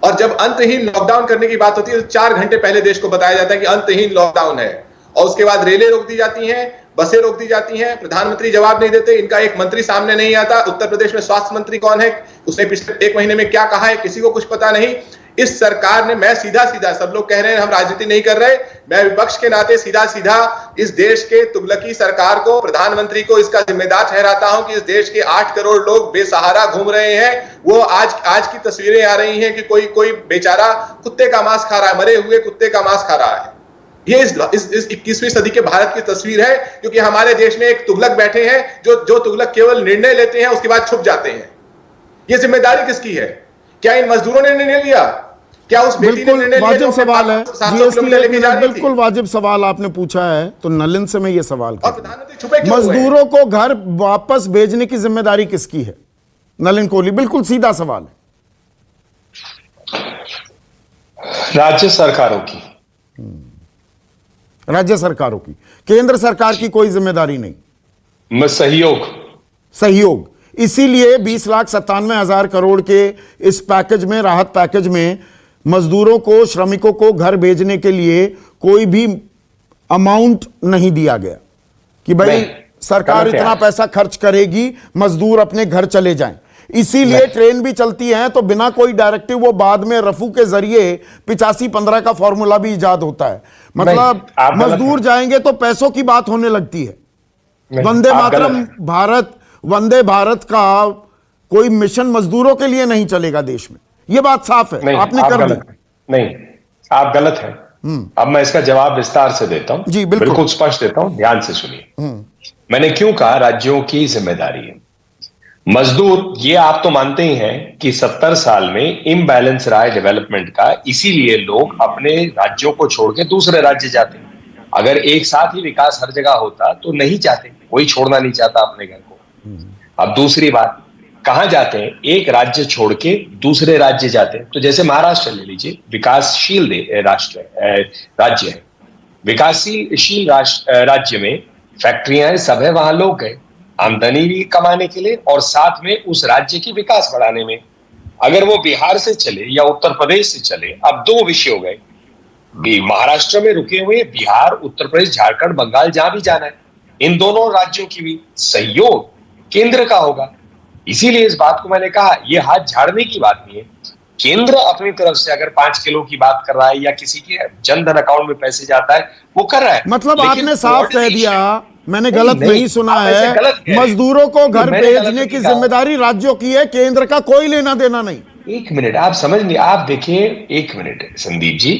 और जब अंतहीन लॉकडाउन करने की बात होती है तो 4 घंटे पहले देश को बताया जाता है कि अंतहीन लॉकडाउन है, और उसके बाद रेलें रोक दी जाती हैं, बसें रोक दी जाती हैं, प्रधानमंत्री जवाब नहीं देते, इनका एक मंत्री सामने नहीं आता। उत्तर प्रदेश में स्वास्थ्य मंत्री कौन है, उसने पिछले 1 महीने में क्या कहा है, किसी को कुछ पता नहीं। इस सरकार ने, मैं सीधा सीधा, सब लोग कह रहे हैं हम राजनीति नहीं कर रहे, मैं विपक्ष के नाते सीधा सीधा इस देश के तुगलकी सरकार को, प्रधानमंत्री को इसका जिम्मेदार ठहराता हूं कि इस देश के 8 करोड़ लोग बेसहारा घूम रहे हैं। वो आज की तस्वीरें आ रही हैं कि कोई बेचारा कुत्ते का मांस खा रहा है, मरे हुए कुत्ते का मांस खा रहा है। ये इस 21वीं सदी के भारत की तस्वीर है, क्योंकि हमारे देश में एक तुगलक बैठे हैं जो तुगलक केवल निर्णय लेते हैं, उसके बाद छुप जाते हैं। ये जिम्मेदारी किसकी है? क्या इन मजदूरों ने निर्णय लिया? क्या उस बेटी ने निर्णय लिया? वाजिब सवाल है, बिल्कुल वाजिब सवाल आपने पूछा है, तो नलिन से मैं ये सवाल करता हूं, मजदूरों को घर वापस भेजने की जिम्मेदारी किसकी है? नलिन कोहली, बिल्कुल सीधा सवाल है। राज्य सरकारों की। राज्य सरकारों की, केंद्र सरकार की कोई जिम्मेदारी नहीं। सहयोग। इसीलिए 20,97,000 करोड़ के इस पैकेज में, राहत पैकेज में, मजदूरों को, श्रमिकों को घर भेजने के लिए कोई भी अमाउंट नहीं दिया गया कि भाई सरकार इतना पैसा खर्च करेगी, मजदूर अपने घर चले जाएं। इसीलिए ट्रेन भी चलती हैं तो बिना कोई डायरेक्टिव, वो बाद में रफू के जरिए 85-15 का फॉर्मूला भी इजाद होता है। मतलब मजदूर जाएंगे तो पैसों की बात होने लगती है। वंदे मातरम भारत, वंदे भारत का कोई मिशन मजदूरों के लिए नहीं चलेगा देश में, ये बात साफ है। आपने कर दी। नहीं, आप गलत हैं। अब मैं इसका जवाब विस्तार से देता हूं जी, बिल्कुल स्पष्ट देता हूं, ध्यान से सुनिए। मैंने क्यों कहा राज्यों की जिम्मेदारी है। मजदूर, ये आप तो मानते ही हैं कि 70 साल में इम्बैलेंस रहा है डेवलपमेंट का, इसीलिए लोग अपने राज्यों को छोड़ के दूसरे राज्य जाते हैं। अगर एक साथ ही विकास हर जगह होता तो नहीं चाहते, कोई छोड़ना नहीं चाहता अपने घर को। अब दूसरी बात, कहां जाते हैं? एक राज्य छोड़ के दूसरे राज्य जाते हैं। तो जैसे महाराष्ट्र ले लीजिए, विकासशील राज्य है। विकासशील राज्य में फैक्ट्रियां हैं, सब है, वहां लोग गए आमदनी भी कमाने के लिए और साथ में उस राज्य की विकास बढ़ाने में। अगर वो बिहार से चले या उत्तर प्रदेश से चले, अब 2 विषय हो गए। महाराष्ट्र में रुके हुए, बिहार, उत्तर प्रदेश, झारखंड, बंगाल, जहां भी जाना है, इन दोनों राज्यों की भी सहयोग केंद्र का होगा। इसीलिए इस बात को मैंने कहा, यह हाथ झाड़ने की बात नहीं है। केंद्र अपनी तरफ से अगर 5 किलो की बात कर रहा है या किसी के जनधन अकाउंट में पैसे जाता है वो कर रहा है। मतलब लेकिन आपने साफ कह दिया, मैंने गलत नहीं सुना आप ऐसे है, गलत कह रहे हैं। मजदूरों को घर मैंने गलत भेजने नहीं की कहा। जिम्मेदारी राज्यों की है, केंद्र का कोई लेना देना नहीं। एक मिनट, आप समझ नहीं, आप देखिए, एक मिनट संदीप जी,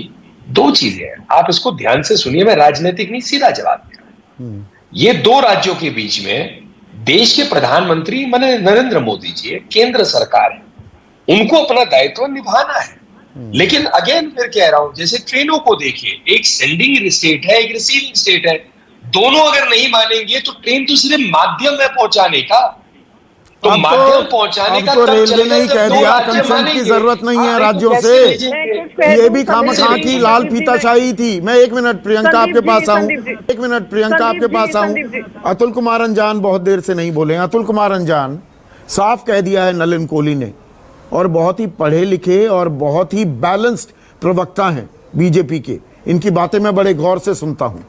दो चीजें हैं, आप इसको ध्यान से सुनिए, मैं राजनीतिक नहीं सीधा जवाब दे रहा हूं। ये दो राज्यों के बीच में देश के प्रधानमंत्री माने नरेंद्र मोदी जी है, केंद्र सरकार है, उनको अपना दायित्व निभाना है। लेकिन अगेन फिर कह रहा हूं, जैसे ट्रेनों को देखिए, एक सेंडिंग स्टेट है, एक रिसीविंग स्टेट है, दोनों अगर नहीं मानेंगे तो ट्रेन तो सिर्फ माध्यम है पहुंचाने का, तो माध्यम पहुंचाने का तब रेलवे चलेगा ने ही जब कह दो दिया राज्य कंसेंट की मानेंगे। जरूरत नहीं है आप राज्यों इसको से, कैसे भेजेंगे? ये भी खामखा की लाल फीताशाही थी। मैं एक मिनट प्रियंका आपके पास आऊं, संदीप जी, एक मिनट प्रियंका संदीप आपके जी, पास आऊं। संदीप जी। अतुल कुमार अंजान बहुत देर से नहीं बोले। अतुल कुमार अंजान, साफ कह दिया है नलिन कोहली ने, और बहुत ही पढ़े लिखे और बहुत ही बैलेंस्ड प्रवक्ता हैं बीजेपी के, इनकी बातें मैं बड़े गौर से सुनता हूं।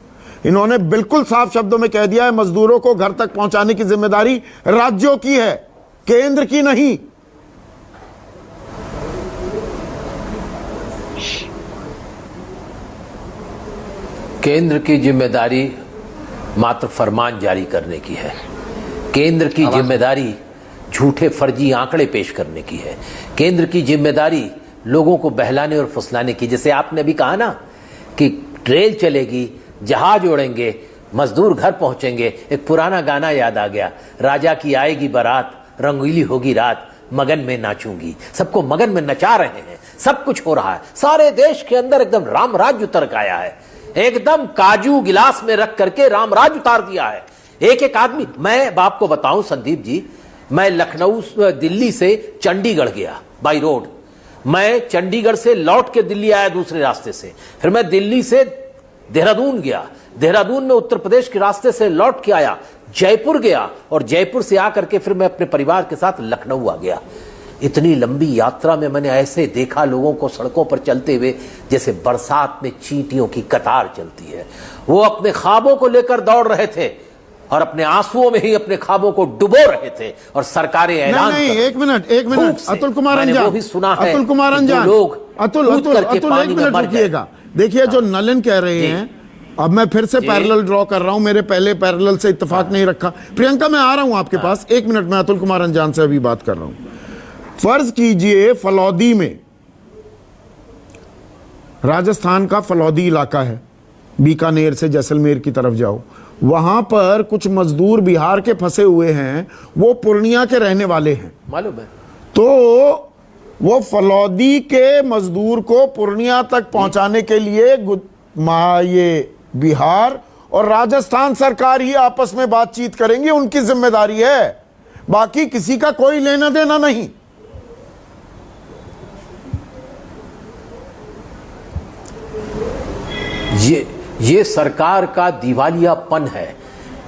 इन्होंने बिल्कुल साफ शब्दों में कह दिया है मजदूरों को घर तक पहुंचाने की जिम्मेदारी राज्यों की है, केंद्र की नहीं। केंद्र की जिम्मेदारी मात्र फरमान जारी करने की है। केंद्र की जिम्मेदारी झूठे फर्जी आंकड़े पेश करने की है। केंद्र की जिम्मेदारी लोगों को बहलाने और फुसलाने की। जैसे आपने अभी कहा ना कि रेल चलेगी, जहाज उड़ेंगे, मजदूर घर पहुंचेंगे, एक पुराना गाना याद आ गया, राजा की आएगी बारात, रंगीली होगी रात, मगन में नाचूंगी। सबको मगन में नचा रहे हैं, सब कुछ हो रहा है, सारे देश के अंदर एकदम राम राज्य उतर के आया है, एकदम काजू गिलास में रख करके राम राज उतार दिया है। एक एक आदमी, मैं आपको बताऊं संदीप जी, मैं लखनऊ दिल्ली से चंडीगढ़ गया बाई रोड, मैं चंडीगढ़ से लौट के दिल्ली आया दूसरे रास्ते से, फिर मैं दिल्ली से देहरादून गया, देहरादून में उत्तर प्रदेश के रास्ते से लौट के आया, जयपुर गया, और जयपुर से आकर के फिर मैं अपने परिवार के साथ लखनऊ आ गया। इतनी लंबी यात्रा में मैंने ऐसे देखा लोगों को सड़कों पर चलते हुए जैसे बरसात में चींटियों की कतार चलती है। वो अपने ख्वाबों को लेकर दौड़ रहे थे और अपने आंसुओं में ही अपने ख्वाबों को डुबो रहे थे, और सरकारें ऐलान नहीं, एक मिनट अतुल कुमार मैंने वो अंजान, भी सुना है अतुल कुमार कि अंजान, लोग अतुल कूद अतुल करके अतुल पानी एक में मिनट मर रुकिएगा। देखिए जो नलिन कह रहे हैं, अब मैं फिर से पैरेलल ड्रॉ कर रहा हूं, मेरे पहले पैरेलल से इत्तेफाक नहीं रखा। प्रियंका मैं आ रहा हूं आपके पास, एक मिनट, मैं अतुल कुमार अंजान से अभी बात कर रहा हूं। फर्ज कीजिए फलौदी में, राजस्थान का फलौदी इलाका है, बीकानेर से जैसलमेर की तरफ जाओ, वहां पर कुछ मजदूर बिहार के फंसे हुए हैं, वो पूर्णिया के रहने वाले हैं, मालूम है। तो वो फलौदी के मजदूर को पूर्णिया तक पहुंचाने के लिए ये बिहार और राजस्थान सरकार ही आपस में बातचीत करेंगे, उनकी जिम्मेदारी है, बाकी किसी का कोई लेना देना नहीं। ये सरकार का दिवालियापन है,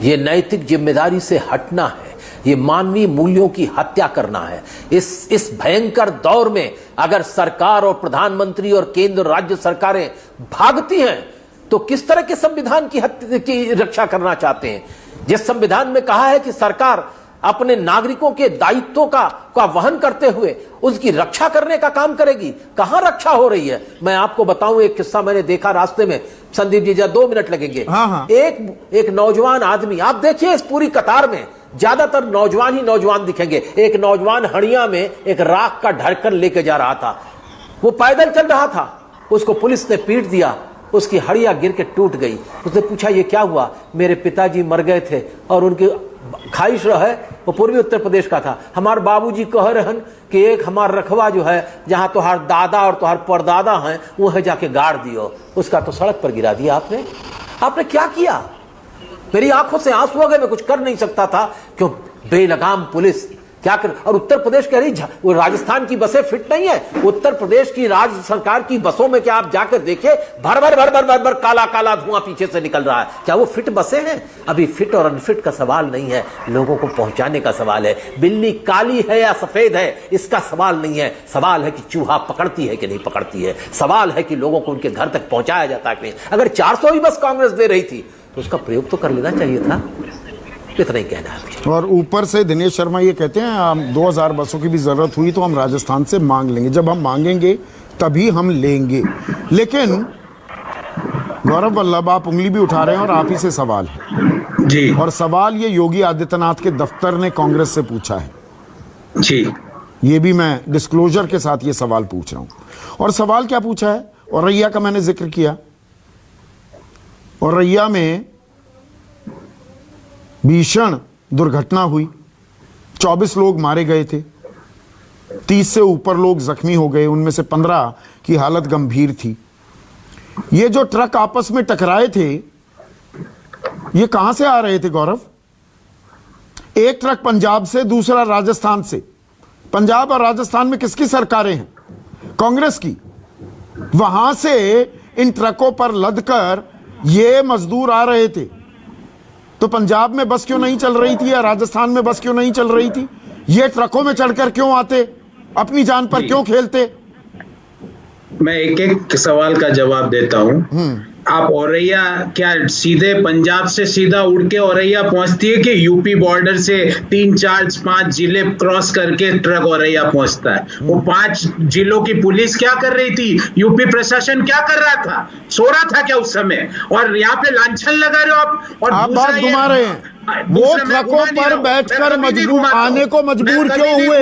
ये नैतिक जिम्मेदारी से हटना है, ये मानवीय मूल्यों की हत्या करना है। इस भयंकर दौर में अगर सरकार और प्रधानमंत्री और केंद्र राज्य सरकारें भागती हैं तो किस तरह के संविधान की रक्षा करना चाहते हैं? जिस संविधान में कहा है कि सरकार अपने नागरिकों के दायित्वों का वहन करते हुए उसकी रक्षा करने का काम करेगी, कहां रक्षा हो रही है? मैं आपको बताऊं, एक किस्सा मैंने देखा रास्ते में, संदीप जी, 2 मिनट लगेंगे। हाँ। एक नौजवान आदमी, आप देखिए इस पूरी कतार में ज्यादातर नौजवान ही नौजवान दिखेंगे। एक नौजवान हड़िया में एक राख का ढक्कन लेके जा रहा था, वो पैदल चल रहा था, उसको पुलिस ने पीट दिया, उसकी हड़िया गिर के टूट गई। उसने पूछा ये क्या हुआ? मेरे पिताजी मर गए थे और उनकी ख्वाहिश है, वो पूर्वी उत्तर प्रदेश का था, हमारे बाबूजी कह रहन कि एक हमार रखवा जो है जहां तुहार दादा और तुहार परदादा हैं वह जाके गाड़ दियो। उसका तो सड़क पर गिरा दिया आपने क्या किया? मेरी आंखों से आंसू आ गए, मैं कुछ कर नहीं सकता था। क्यों? बेलगाम पुलिस क्या कर। और उत्तर प्रदेश कह रही वो राजस्थान की बसें फिट नहीं है, उत्तर प्रदेश की राज्य सरकार की बसों में क्या आप जाकर देखिए, भर भर काला काला धुआं पीछे से निकल रहा है। क्या वो फिट बसें हैं? अभी फिट और अनफिट का सवाल नहीं है, लोगों को पहुंचाने का सवाल है। बिल्ली काली है या सफेद है इसका सवाल नहीं है, सवाल है कि चूहा पकड़ती है कि नहीं पकड़ती है, सवाल है कि लोगों को उनके घर तक पहुंचाया जाता है कि नहीं। अगर 400 ही बस कांग्रेस दे रही थी तो उसका प्रयोग तो कर लेना चाहिए था। इतना ही कहना है मुझे। और ऊपर से दिनेश शर्मा ये कहते हैं हम 2000 बसों की भी जरूरत हुई तो हम राजस्थान से मांग लेंगे, जब हम मांगेंगे तभी हम लेंगे। लेकिन गौरव वल्लभ, आप उंगली भी उठा रहे हैं और आप ही से सवाल है जी। और सवाल ये योगी आदित्यनाथ के दफ्तर ने कांग्रेस से पूछा है जी। ये भी मैं डिस्क्लोजर के साथ ये सवाल पूछ रहा हूं। और सवाल क्या पूछा है? औरैया का मैंने जिक्र किया। औरैया में भीषण दुर्घटना हुई, 24 लोग मारे गए थे, 30 से ऊपर लोग जख्मी हो गए, उनमें से 15 की हालत गंभीर थी। ये जो ट्रक आपस में टकराए थे ये कहां से आ रहे थे गौरव? एक ट्रक पंजाब से, दूसरा राजस्थान से। पंजाब और राजस्थान में किसकी सरकारें हैं? कांग्रेस की। वहां से इन ट्रकों पर लदकर ये मजदूर आ रहे थे, तो पंजाब में बस क्यों नहीं चल रही थी या राजस्थान में बस क्यों नहीं चल रही थी? ये ट्रकों में चढ़कर क्यों आते? अपनी जान पर क्यों खेलते? मैं एक एक सवाल का जवाब देता हूं। आप औरैया क्या सीधे पंजाब से सीधा उड़ के औरैया पहुंचती है कि यूपी बॉर्डर से 3, 4, 5 जिले क्रॉस करके ट्रक औरैया पहुंचता है? वो 5 जिलों की पुलिस क्या कर रही थी? यूपी प्रशासन क्या कर रहा था? सो रहा था क्या उस समय? और यहाँ पे लांछन लगा रहे हो आप। और आप बात घुमा रहे हैं। वो ट्रकों पर बैठकर मजबूर आने को मजबूर क्यों हुए?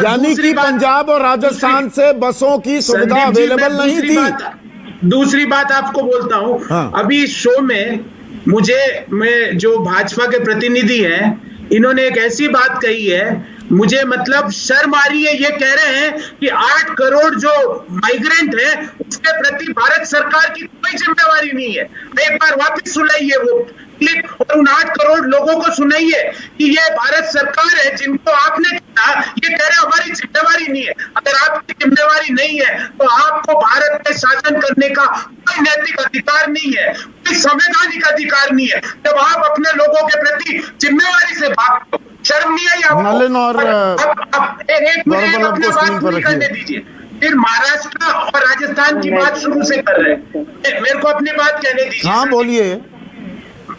यानी कि पंजाब और राजस्थान से बसों की सुविधा अवेलेबल नहीं थी। दूसरी बात आपको बोलता हूं। हाँ। अभी शो में मैं जो भाजपा के प्रतिनिधि हैं, इन्होंने एक ऐसी बात कही है, मुझे मतलब शर्म आ रही है। ये कह रहे हैं कि 8 करोड़ जो माइग्रेंट है उसके प्रति भारत सरकार की कोई जिम्मेवारी नहीं है। एक बार वापस सुनाइए वो क्लिप और उन 8 करोड़ लोगों को सुनाइए कि ये भारत सरकार है जिनको आपने कहा, ये कह रहे हमारी जिम्मेवारी नहीं है। अगर आपकी जिम्मेवारी नहीं है तो आपको भारत में शासन करने का कोई नैतिक अधिकार नहीं है, कोई संवैधानिक अधिकार नहीं है। जब आप अपने लोगों के प्रति जिम्मेवारी से भागते हो, शर्म नहीं आई आपको? नलिन और एक मिनट अपनी बात पूरी करने दीजिए। फिर महाराष्ट्र और राजस्थान की बात शुरू से कर रहे हैं। मेरे को अपनी बात कहने दीजिए। हाँ बोलिए।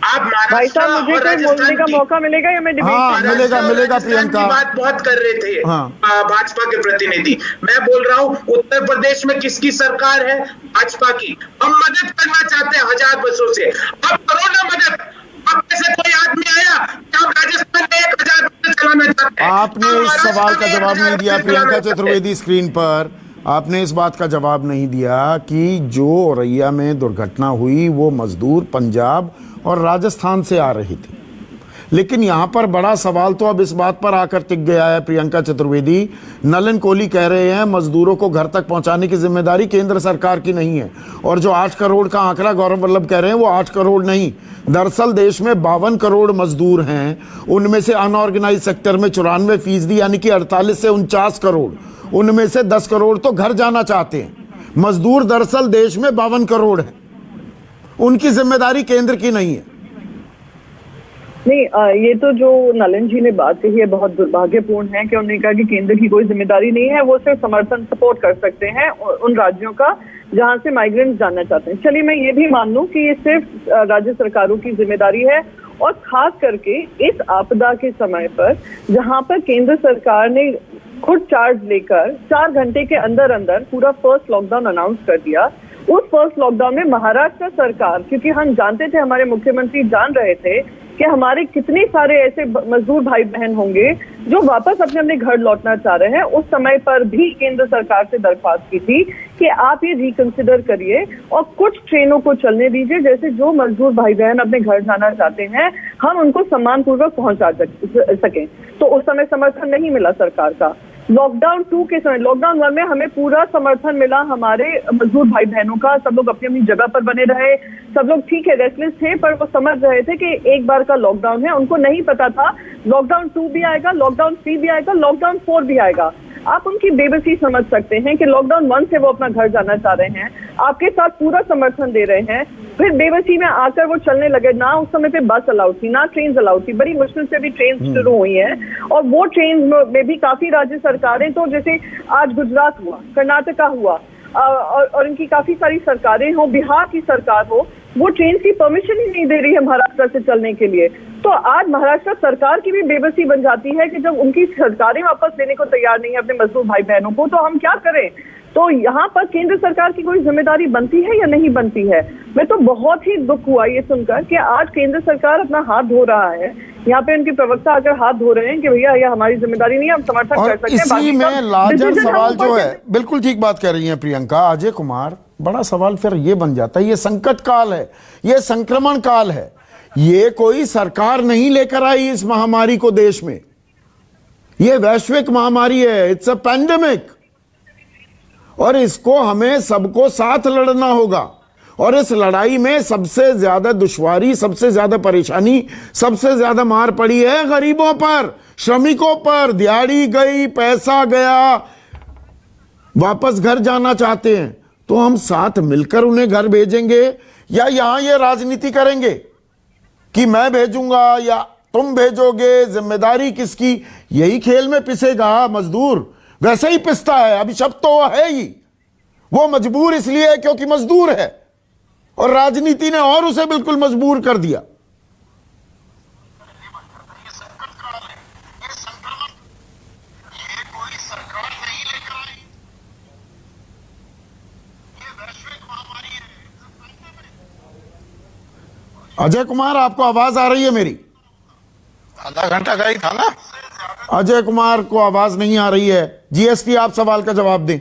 आप भाई साहब, मुझे कोई बोलने का मौका मिलेगा या मैं डिबेट? हाँ, मिलेगा प्रियंका। की बात बहुत कर रहे थे हाँ। भाजपा के प्रतिनिधि। मैं बोल रहा हूँ उत्तर प्रदेश में किसकी सरकार है? भाजपा की। हम मदद करना चाहते हैं 1000 बसों से। अब करो ना मदद। अब ऐसे कोई आदमी आया कि आप राजस्थान में 1000 बसें चलाना चाहते हैं? आपने इस सवाल का जवाब नहीं दिया प्रियंका चतुर्वेदी। स्क्रीन पर आपने इस बात का जवाब नहीं दिया कि जो औरैया में दुर्घटना हुई वो मजदूर पंजाब और राजस्थान से आ रहे थे। लेकिन यहां पर बड़ा सवाल तो अब इस बात पर आकर टिक गया है प्रियंका चतुर्वेदी। नलिन कोहली कह रहे हैं मजदूरों को घर तक पहुंचाने की जिम्मेदारी केंद्र सरकार की नहीं है। और जो 8 करोड़ का आंकड़ा गौरव वल्लभ कह रहे हैं वो 8 करोड़ नहीं, दरअसल देश में 52 करोड़ मजदूर हैं। उनमें से अनऑर्गेनाइज सेक्टर में 94% यानी कि 48 से 49 करोड़, उनमें से 10 करोड़ तो घर जाना चाहते हैं। मजदूर दरअसल देश में 52 करोड़ हैं, उनकी जिम्मेदारी केंद्र की नहीं है। नहीं, ये तो जो नलिन जी ने बात कही है बहुत दुर्भाग्यपूर्ण है कि उन्होंने कहा कि केंद्र की कोई जिम्मेदारी नहीं है, वो सिर्फ समर्थन सपोर्ट कर सकते हैं उन राज्यों का जहां से माइग्रेंट्स जाना चाहते हैं। चलिए मैं ये भी मान लूं कि ये सिर्फ राज्य सरकारों की जिम्मेदारी है, और खास करके इस आपदा के समय पर जहां पर केंद्र सरकार ने खुद चार्ज लेकर 4 घंटे के अंदर अंदर पूरा फर्स्ट लॉकडाउन अनाउंस कर दिया। उस फर्स्ट लॉकडाउन में महाराष्ट्र सरकार, क्योंकि हम जानते थे, हमारे मुख्यमंत्री जान रहे थे कि हमारे कितने सारे ऐसे मजदूर भाई बहन होंगे जो वापस अपने अपने घर लौटना चाह रहे हैं, उस समय पर भी केंद्र सरकार से दरख्वास्त की थी कि आप ये रिकंसिडर करिए और कुछ ट्रेनों को चलने दीजिए, जैसे जो मजदूर भाई बहन अपने घर जाना चाहते हैं हम उनको सम्मानपूर्वक पहुंचा सकें। तो उस समय समर्थन नहीं मिला सरकार का। लॉकडाउन 2 के समय, लॉकडाउन 1 में हमें पूरा समर्थन मिला हमारे मजदूर भाई बहनों का। सब लोग अपनी अपनी जगह पर बने रहे, सब लोग ठीक है रेस्टलेस थे, पर वो समझ रहे थे कि एक बार का लॉकडाउन है। उनको नहीं पता था लॉकडाउन 2 भी आएगा, लॉकडाउन 3 भी आएगा, लॉकडाउन 4 भी आएगा। आप उनकी बेबसी समझ सकते हैं कि लॉकडाउन 1 से वो अपना घर जाना चाह रहे हैं, आपके साथ पूरा समर्थन दे रहे हैं, फिर बेबसी में आकर वो चलने लगे। ना उस समय पे बस अलाउड थी, ना ट्रेन अलाउड थी, बड़ी मुश्किल से भी ट्रेन शुरू हुई हैं। और वो ट्रेन में भी काफी राज्य सरकारें, तो जैसे आज गुजरात हुआ, कर्नाटका हुआ, और इनकी काफी सारी सरकारें हो, बिहार की सरकार हो, वो ट्रेन की परमिशन ही नहीं दे रही है महाराष्ट्र से चलने के लिए। तो आज महाराष्ट्र सरकार की भी बेबसी बन जाती है कि जब उनकी सरकारें वापस लेने को तैयार नहीं है अपने मजदूर भाई बहनों को, तो हम क्या करें। तो यहाँ पर केंद्र सरकार की कोई जिम्मेदारी बनती है या नहीं बनती है। मैं तो बहुत ही दुख हुआ ये सुनकर कि आज केंद्र सरकार अपना हाथ धो रहा है। यहाँ पे उनके प्रवक्ता आकर हाथ धो रहे हैं कि भैया यह हमारी जिम्मेदारी नहीं है, हम समर्थन कर सकते हैं। इसी में लार्जर सवाल जो है, बिल्कुल ठीक बात कह रही हैं प्रियंका। अजय कुमार, बड़ा सवाल फिर ये बन जाता है, ये संकट काल है, ये संक्रमण काल है, ये कोई सरकार नहीं लेकर आई इस महामारी को देश में, ये वैश्विक महामारी है, इट्स अ पैंडेमिक, और इसको हमें सबको साथ लड़ना होगा। और इस लड़ाई में सबसे ज्यादा दुश्वारी, सबसे ज्यादा परेशानी, सबसे ज्यादा मार पड़ी है गरीबों पर, श्रमिकों पर। दिहाड़ी गई, पैसा गया, वापस घर जाना चाहते हैं, तो हम साथ मिलकर उन्हें घर भेजेंगे या यहां ये राजनीति करेंगे कि मैं भेजूंगा या तुम भेजोगे, जिम्मेदारी किसकी। यही खेल में पिसेगा मजदूर, वैसे ही पिसता है। अभी शब्द तो है ही, वो मजबूर इसलिए है क्योंकि मजदूर है, और राजनीति ने और उसे बिल्कुल मजबूर कर दिया। अजय कुमार, आपको आवाज आ रही है मेरी? आधा घंटा का ही था ना। अजय कुमार को आवाज नहीं आ रही है। जीएसटी, आप सवाल का जवाब दें।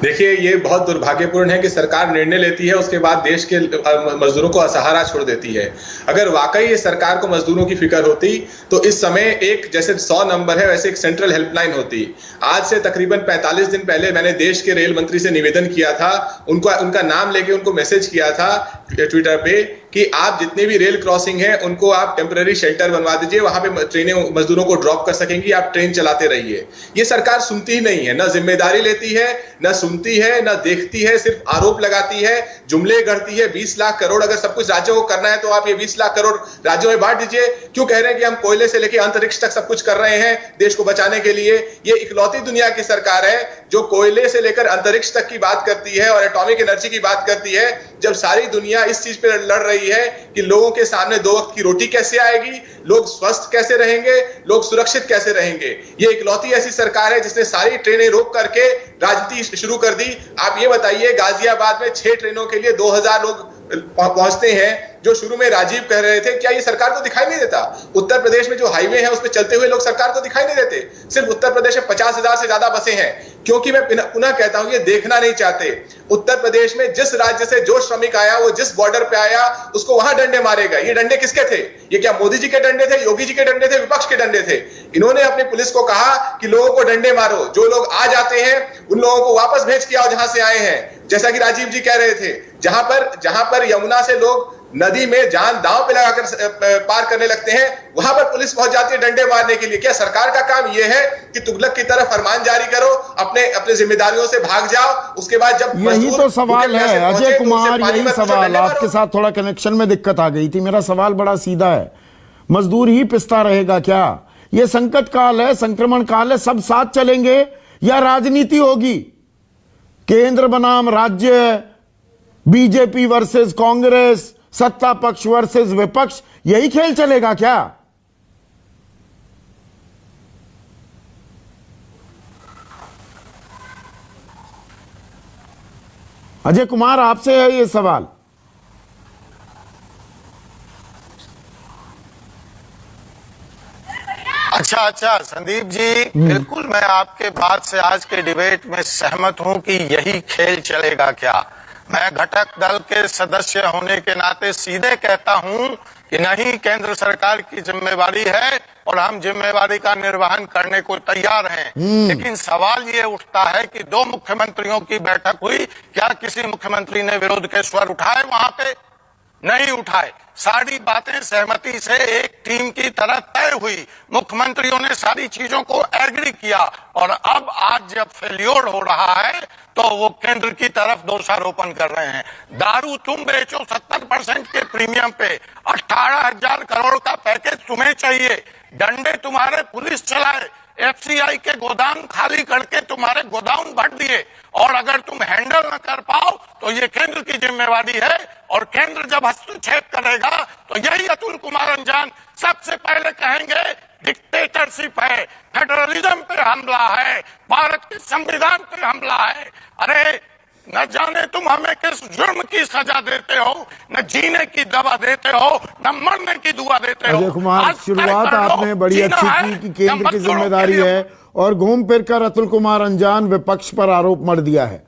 देखिए, ये बहुत दुर्भाग्यपूर्ण है कि सरकार निर्णय लेती है, उसके बाद देश के मजदूरों को असहारा छोड़ देती है। अगर वाकई ये सरकार को मजदूरों की फिक्र होती तो इस समय एक जैसे 100 नंबर है वैसे एक सेंट्रल हेल्पलाइन होती। आज से तकरीबन 45 दिन पहले मैंने देश के रेल मंत्री से निवेदन किया था, उनका नाम लेके उनको मैसेज किया था ट्विटर पे कि आप जितने भी रेल क्रॉसिंग है उनको आप टेम्पररी शेल्टर बनवा दीजिए, वहां पे ट्रेनें मजदूरों को ड्रॉप कर सकेंगी, आप ट्रेन चलाते रहिए। ये सरकार सुनती ही नहीं है, ना जिम्मेदारी लेती है, ना सुनती है, ना देखती है, सिर्फ आरोप लगाती है, जुमले गढ़ती है। 20 लाख करोड़ अगर सब कुछ राज्यों को करना है तो आप ये 20 लाख करोड़ राज्यों में बांट दीजिए। क्यों कह रहे हैं कि हम कोयले से लेकर अंतरिक्ष तक सब कुछ कर रहे हैं देश को बचाने के लिए। ये इकलौती दुनिया की सरकार है जो कोयले से लेकर अंतरिक्ष तक की बात करती है और एटॉमिक एनर्जी की बात करती है, जब सारी दुनिया इस चीज पे लड़ रही है कि लोगों के सामने 2 वक्त की रोटी कैसे आएगी, लोग स्वस्थ कैसे रहेंगे, लोग सुरक्षित कैसे रहेंगे। ये इकलौती ऐसी सरकार है जिसने सारी ट्रेनें रोक करके राजनीति शुरू कर दी। आप ये बताइए, गाजियाबाद में 6 ट्रेनों के लिए 2000 लोग पहुंचते हैं, जो शुरू में राजीव कह रहे थे, क्या ये सरकार को दिखाई नहीं देता? उत्तर प्रदेश में जो हाईवे है उस पर चलते हुए लोग सरकार को दिखाई नहीं देते। सिर्फ उत्तर प्रदेश में 50,000 से ज्यादा बसें हैं, क्योंकि मैं पुनः कहता हूं ये देखना नहीं चाहते। उत्तर प्रदेश में जिस राज्य से जो श्रमिक आया, वो जिस बॉर्डर पे आया उसको वहां डंडे मारेगा। ये डंडे किसके थे? ये क्या मोदी जी के डंडे थे, योगी जी के डंडे थे, विपक्ष के डंडे थे? इन्होंने अपनी पुलिस को कहा कि लोगों को डंडे मारो, जो लोग आ जाते हैं उन लोगों को वापस भेज के आओ जहां से आए हैं। जैसा कि राजीव जी कह रहे थे, जहां पर यमुना से लोग नदी में जान दांव पे लगाकर पार करने लगते हैं, वहां पर पुलिस पहुंच जाती है डंडे मारने के लिए। क्या सरकार का काम यह है कि तुगलक की तरह फरमान जारी करो, अपने जिम्मेदारियों से भाग जाओ, उसके बाद जब यही तो सवाल है अजय कुमार, यही सवाल। आपके साथ थोड़ा कनेक्शन में दिक्कत आ गई थी। मेरा सवाल बड़ा सीधा है, मजदूर ही पिसता रहेगा क्या? ये संकट काल है, संक्रमण काल है, सब साथ चलेंगे या राजनीति होगी? केंद्र बनाम राज्य, बीजेपी वर्सेस कांग्रेस, सत्ता पक्ष वर्सेस विपक्ष, यही खेल चलेगा क्या? अजय कुमार, आपसे है ये सवाल। अच्छा संदीप जी, बिल्कुल मैं आपके बात से आज के डिबेट में सहमत हूं कि यही खेल चलेगा क्या। मैं घटक दल के सदस्य होने के नाते सीधे कहता हूं कि नहीं, केंद्र सरकार की जिम्मेवारी है और हम जिम्मेवारी का निर्वहन करने को तैयार हैं। लेकिन सवाल ये उठता है कि 2 मुख्यमंत्रियों की बैठक हुई, क्या किसी मुख्यमंत्री ने विरोध के स्वर उठाए? वहां पे नहीं उठाए। सारी बातें सहमति से एक टीम की तरह तय हुई, मुख्यमंत्रियों ने सारी चीजों को एग्री किया, और अब आज जब फेल्योर हो रहा है तो वो केंद्र की तरफ दोषारोपण कर रहे हैं। दारू तुम बेचो 70% के प्रीमियम पे, 18,000 करोड़ का पैकेज तुम्हें चाहिए, डंडे तुम्हारे पुलिस चलाए, एफसीआई के गोदाम खाली करके तुम्हारे गोदाम भर दिए, और अगर तुम हैंडल न कर पाओ तो ये केंद्र की जिम्मेवारी है, और केंद्र जब हस्तक्षेप करेगा तो यही अतुल कुमार अंजान सबसे पहले कहेंगे डिक्टेटरशिप है, फेडरलिज्म पे हमला है, भारत के संविधान पे हमला है। अरे न जाने तुम हमें किस जुर्म की सजा देते हो, न जीने की दवा देते हो, न मरने की दुआ देते हो। अजय कुमार, आज शुरुआत तय कर लो, आपने बड़ी जीना अच्छी है की कि या केंद्र की मजदूरों के जिम्मेदारी लिए। है, और घूम फिर कर अतुल कुमार अंजान विपक्ष पर आरोप मढ़ दिया है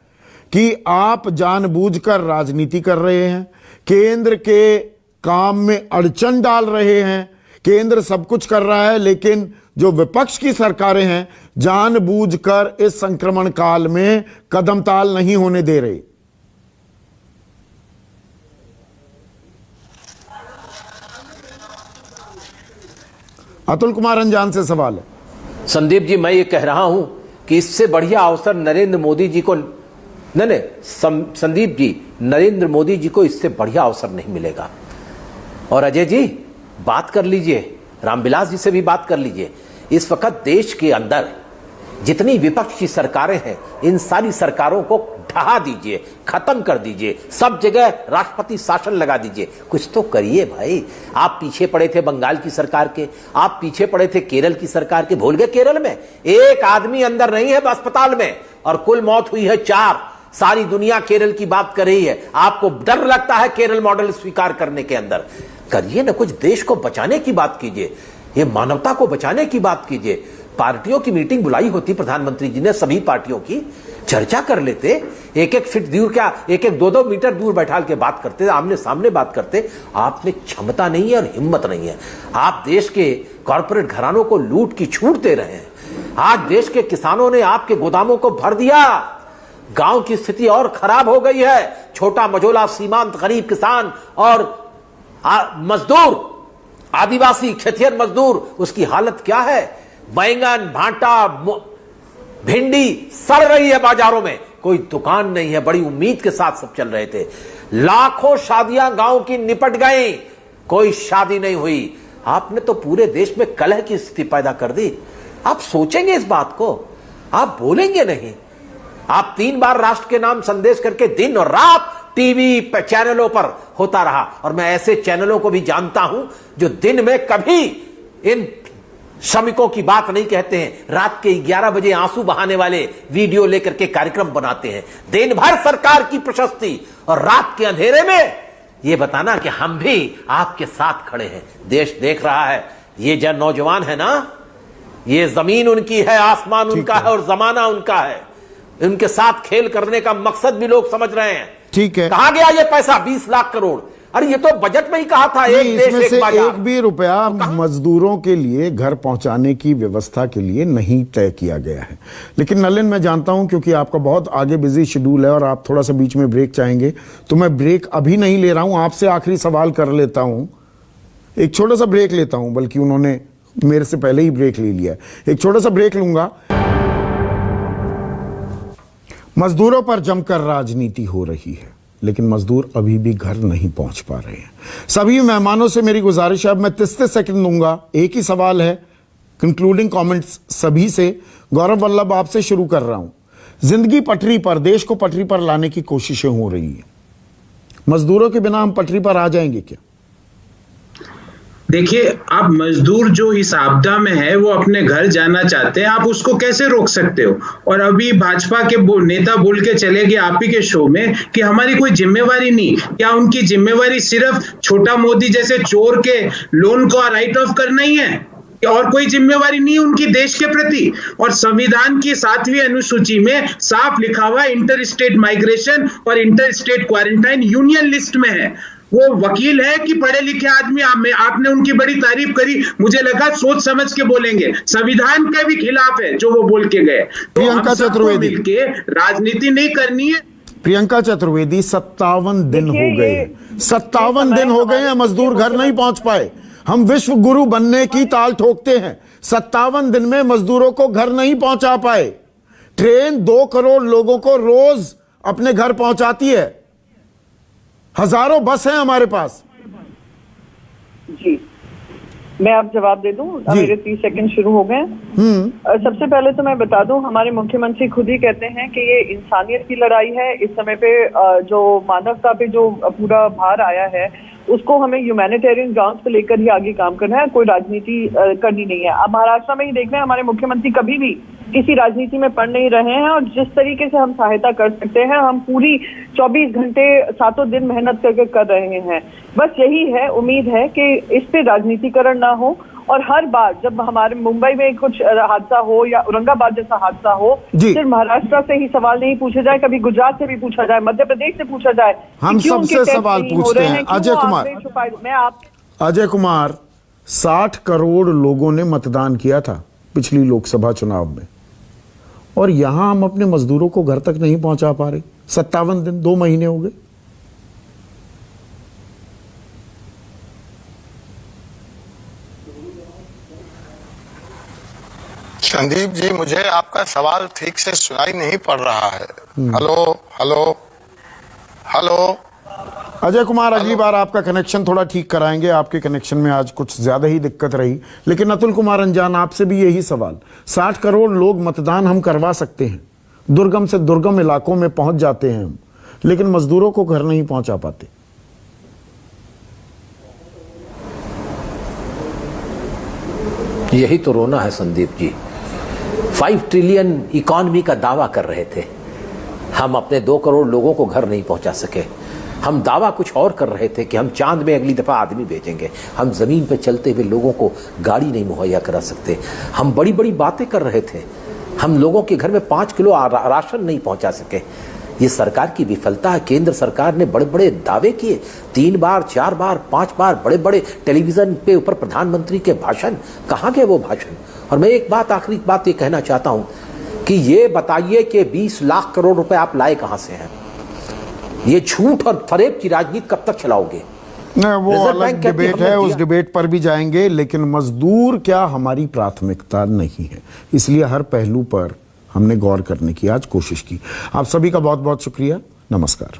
कि आप जानबूझकर राजनीति कर रहे हैं, केंद्र के काम में अड़चन डाल रहे हैं। केंद्र सब कुछ कर रहा है, लेकिन जो विपक्ष की सरकारें हैं जानबूझकर इस संक्रमण काल में कदमताल नहीं होने दे रहे। अतुल कुमार अंजान से सवाल है। संदीप जी, मैं ये कह रहा हूं कि इससे बढ़िया अवसर नरेंद्र मोदी जी को नहीं, संदीप जी, नरेंद्र मोदी जी को इससे बढ़िया अवसर नहीं मिलेगा। और अजय जी बात कर लीजिए, रामविलास जी से भी बात कर लीजिए। इस वक्त देश के अंदर जितनी विपक्ष की सरकारें हैं, इन सारी सरकारों को ढहा दीजिए, खत्म कर दीजिए, सब जगह राष्ट्रपति शासन लगा दीजिए। कुछ तो करिए भाई। आप पीछे पड़े थे बंगाल की सरकार के, आप पीछे पड़े थे केरल की सरकार के। भूल गए केरल में एक आदमी अंदर नहीं है अस्पताल में, और कुल मौत हुई है 4। सारी दुनिया केरल की बात कर रही है। आपको डर लगता है केरल मॉडल स्वीकार करने के अंदर? करिए ना कुछ, देश को बचाने की बात कीजिए, ये मानवता को बचाने की बात कीजिए। पार्टियों की मीटिंग बुलाई होती प्रधानमंत्री जी ने, सभी पार्टियों की चर्चा कर लेते, 1-1 फीट दूर, क्या 1-1 2-2 मीटर दूर बैठाल के बात करते, आमने सामने बात करते। आपने क्षमता नहीं है और हिम्मत नहीं है। आप देश के कॉर्पोरेट घरानों को लूट की छूट दे रहे हैं। आज देश के किसानों ने आपके गोदामों को भर दिया। गांव की स्थिति और खराब हो गई है। छोटा मझोला सीमांत गरीब किसान और मजदूर, आदिवासी खेतिहर मजदूर, उसकी हालत क्या है? बैंगन, भांटा, भिंडी सड़ रही है बाजारों में, कोई दुकान नहीं है। बड़ी उम्मीद के साथ सब चल रहे थे। लाखों शादियां गांव की निपट गई, कोई शादी नहीं हुई। आपने तो पूरे देश में कलह की स्थिति पैदा कर दी। आप सोचेंगे इस बात को? आप बोलेंगे नहीं? आप 3 बार राष्ट्र के नाम संदेश करके दिन और रात टीवी पे चैनलों पर होता रहा। और मैं ऐसे चैनलों को भी जानता हूं जो दिन में कभी इन श्रमिकों की बात नहीं कहते हैं, रात के 11 बजे आंसू बहाने वाले वीडियो लेकर के कार्यक्रम बनाते हैं। दिन भर सरकार की प्रशस्ति, और रात के अंधेरे में यह बताना कि हम भी आपके साथ खड़े हैं। देश देख रहा है। ये जो नौजवान है ना, ये जमीन उनकी है, आसमान उनका है और जमाना उनका है। उनके साथ खेल करने का मकसद भी लोग समझ रहे हैं। ठीक है, कहां गया ये पैसा? 20 लाख करोड़। अरे ये तो बजट में ही कहा था, एक देश इसमें एक से बाजार। एक भी रुपया मजदूरों के लिए घर पहुंचाने की व्यवस्था के लिए नहीं तय किया गया है। लेकिन नलिन, मैं जानता हूं क्योंकि आपका बहुत आगे बिजी शेड्यूल है और आप थोड़ा सा बीच में ब्रेक चाहेंगे, तो मैं ब्रेक अभी नहीं ले रहा हूं। आपसे आखिरी सवाल कर लेता हूं, एक छोटा सा ब्रेक लेता हूं, बल्कि उन्होंने मेरे से पहले ही ब्रेक ले लिया। एक छोटा सा ब्रेक लूंगा। मजदूरों पर जमकर राजनीति हो रही है, लेकिन मजदूर अभी भी घर नहीं पहुंच पा रहे हैं। सभी मेहमानों से मेरी गुजारिश है, अब मैं 30 सेकंड दूंगा। एक ही सवाल है, कंक्लूडिंग कमेंट्स सभी से। गौरव वल्लभ, आपसे शुरू कर रहा हूं। जिंदगी पटरी पर, देश को पटरी पर लाने की कोशिशें हो रही हैं। मजदूरों के बिना हम पटरी पर आ जाएंगे क्या? देखिए, आप मजदूर जो इस आपदा में है वो अपने घर जाना चाहते हैं, आप उसको कैसे रोक सकते हो? और अभी भाजपा के नेता बोल के चले गए आप ही के शो में कि हमारी कोई जिम्मेवारी नहीं। क्या उनकी जिम्मेवारी सिर्फ छोटा मोदी जैसे चोर के लोन को राइट ऑफ करना ही है? और कोई जिम्मेवारी नहीं उनकी देश के प्रति? और संविधान की 7वीं अनुसूची में साफ लिखा हुआ इंटर स्टेट माइग्रेशन और inter state quarantine union list में है। वो वकील है कि पढ़े लिखे आदमी? आपने उनकी बड़ी तारीफ करी, मुझे लगा सोच समझ के बोलेंगे। संविधान के भी खिलाफ है जो वो बोल के गए। प्रियंका चतुर्वेदी, मिलके राजनीति नहीं करनी है। प्रियंका चतुर्वेदी, 57 दिन हो गए, 57 दिन हो गए हैं मजदूर घर नहीं पहुंच पाए। हम विश्व गुरु बनने की ताल ठोकते हैं, 57 दिन में मजदूरों को घर नहीं पहुंचा पाए। ट्रेन 2 करोड़ लोगों को रोज अपने घर पहुंचाती है, हजारों बस हैं हमारे पास। जी, मैं आप जवाब दे दूं? अब मेरे 30 सेकंड शुरू हो गए। सबसे पहले तो मैं बता दूं, हमारे मुख्यमंत्री खुद ही कहते हैं कि ये इंसानियत की लड़ाई है। इस समय पे जो मानवता पे जो पूरा भार आया है उसको हमें ह्यूमैनिटेरियन ग्राउंड्स पे लेकर ही आगे काम करना है, कोई राजनीति करनी नहीं है। अब महाराष्ट्र में ही देख रहे हैं, हमारे मुख्यमंत्री कभी भी किसी राजनीति में पड़ नहीं रहे हैं और जिस तरीके से हम सहायता कर सकते हैं हम पूरी 24 घंटे 7 दिन मेहनत करके कर रहे हैं। बस यही है, उम्मीद है कि इस पे राजनीतिकरण ना हो और हर बार जब हमारे मुंबई में कुछ हादसा हो या औरंगाबाद जैसा हादसा हो सिर्फ महाराष्ट्र से ही सवाल नहीं पूछे जाए, कभी गुजरात से भी पूछा जाए, मध्य प्रदेश से पूछा जाए। हम सबसे सवाल पूछते हैं। अजय कुमार, 60 करोड़ लोगों ने मतदान किया था पिछली लोकसभा चुनाव में और यहां हम अपने मजदूरों को घर तक नहीं पहुंचा पा रहे। 57 दिन, 2 महीने हो गए। संदीप जी, मुझे आपका सवाल ठीक से सुनाई नहीं पड़ रहा है। Hello hello hello. Ajay Kumar, अगली बार आपका कनेक्शन थोड़ा ठीक कराएंगे। आपके कनेक्शन में आज कुछ ज्यादा ही दिक्कत रही। लेकिन अतुल कुमार अंजान, आपसे भी यही सवाल। 60 करोड़ लोग मतदान हम करवा सकते हैं, दुर्गम से दुर्गम इलाकों में पहुंच जाते हैं हम, लेकिन मजदूरों को घर नहीं पहुंचा पाते। यही तो रोना है संदीप जी। 5 ट्रिलियन इकॉनमी का दावा कर रहे थे, हम अपने 2 करोड़ लोगों को घर नहीं पहुंचा सके। हम दावा कुछ और कर रहे थे कि हम चांद में अगली दफा आदमी भेजेंगे, हम जमीन पर चलते हुए लोगों को गाड़ी नहीं मुहैया करा सकते। हम बड़ी बड़ी बातें कर रहे थे, हम लोगों के घर में 5 किलो राशन नहीं पहुंचा सके। ये सरकार की विफलता है। केंद्र सरकार ने बड़े बड़े दावे किए, 3 बार 4 बार 5 बार बड़े बड़े टेलीविजन पे ऊपर प्रधानमंत्री के भाषण, कहाँ गए वो भाषण? और मैं एक बात, आखिरी बात ये कहना चाहता हूं कि ये बताइए कि 20 लाख करोड़ रुपए आप लाए कहां से हैं? ये झूठ और फरेब की राजनीति कब तक चलाओगे? नहीं, वो अलग डिबेट है, उस डिबेट पर भी जाएंगे। लेकिन मजदूर क्या हमारी प्राथमिकता नहीं है, इसलिए हर पहलू पर हमने गौर करने की आज कोशिश की। आप सभी का बहुत बहुत शुक्रिया। नमस्कार।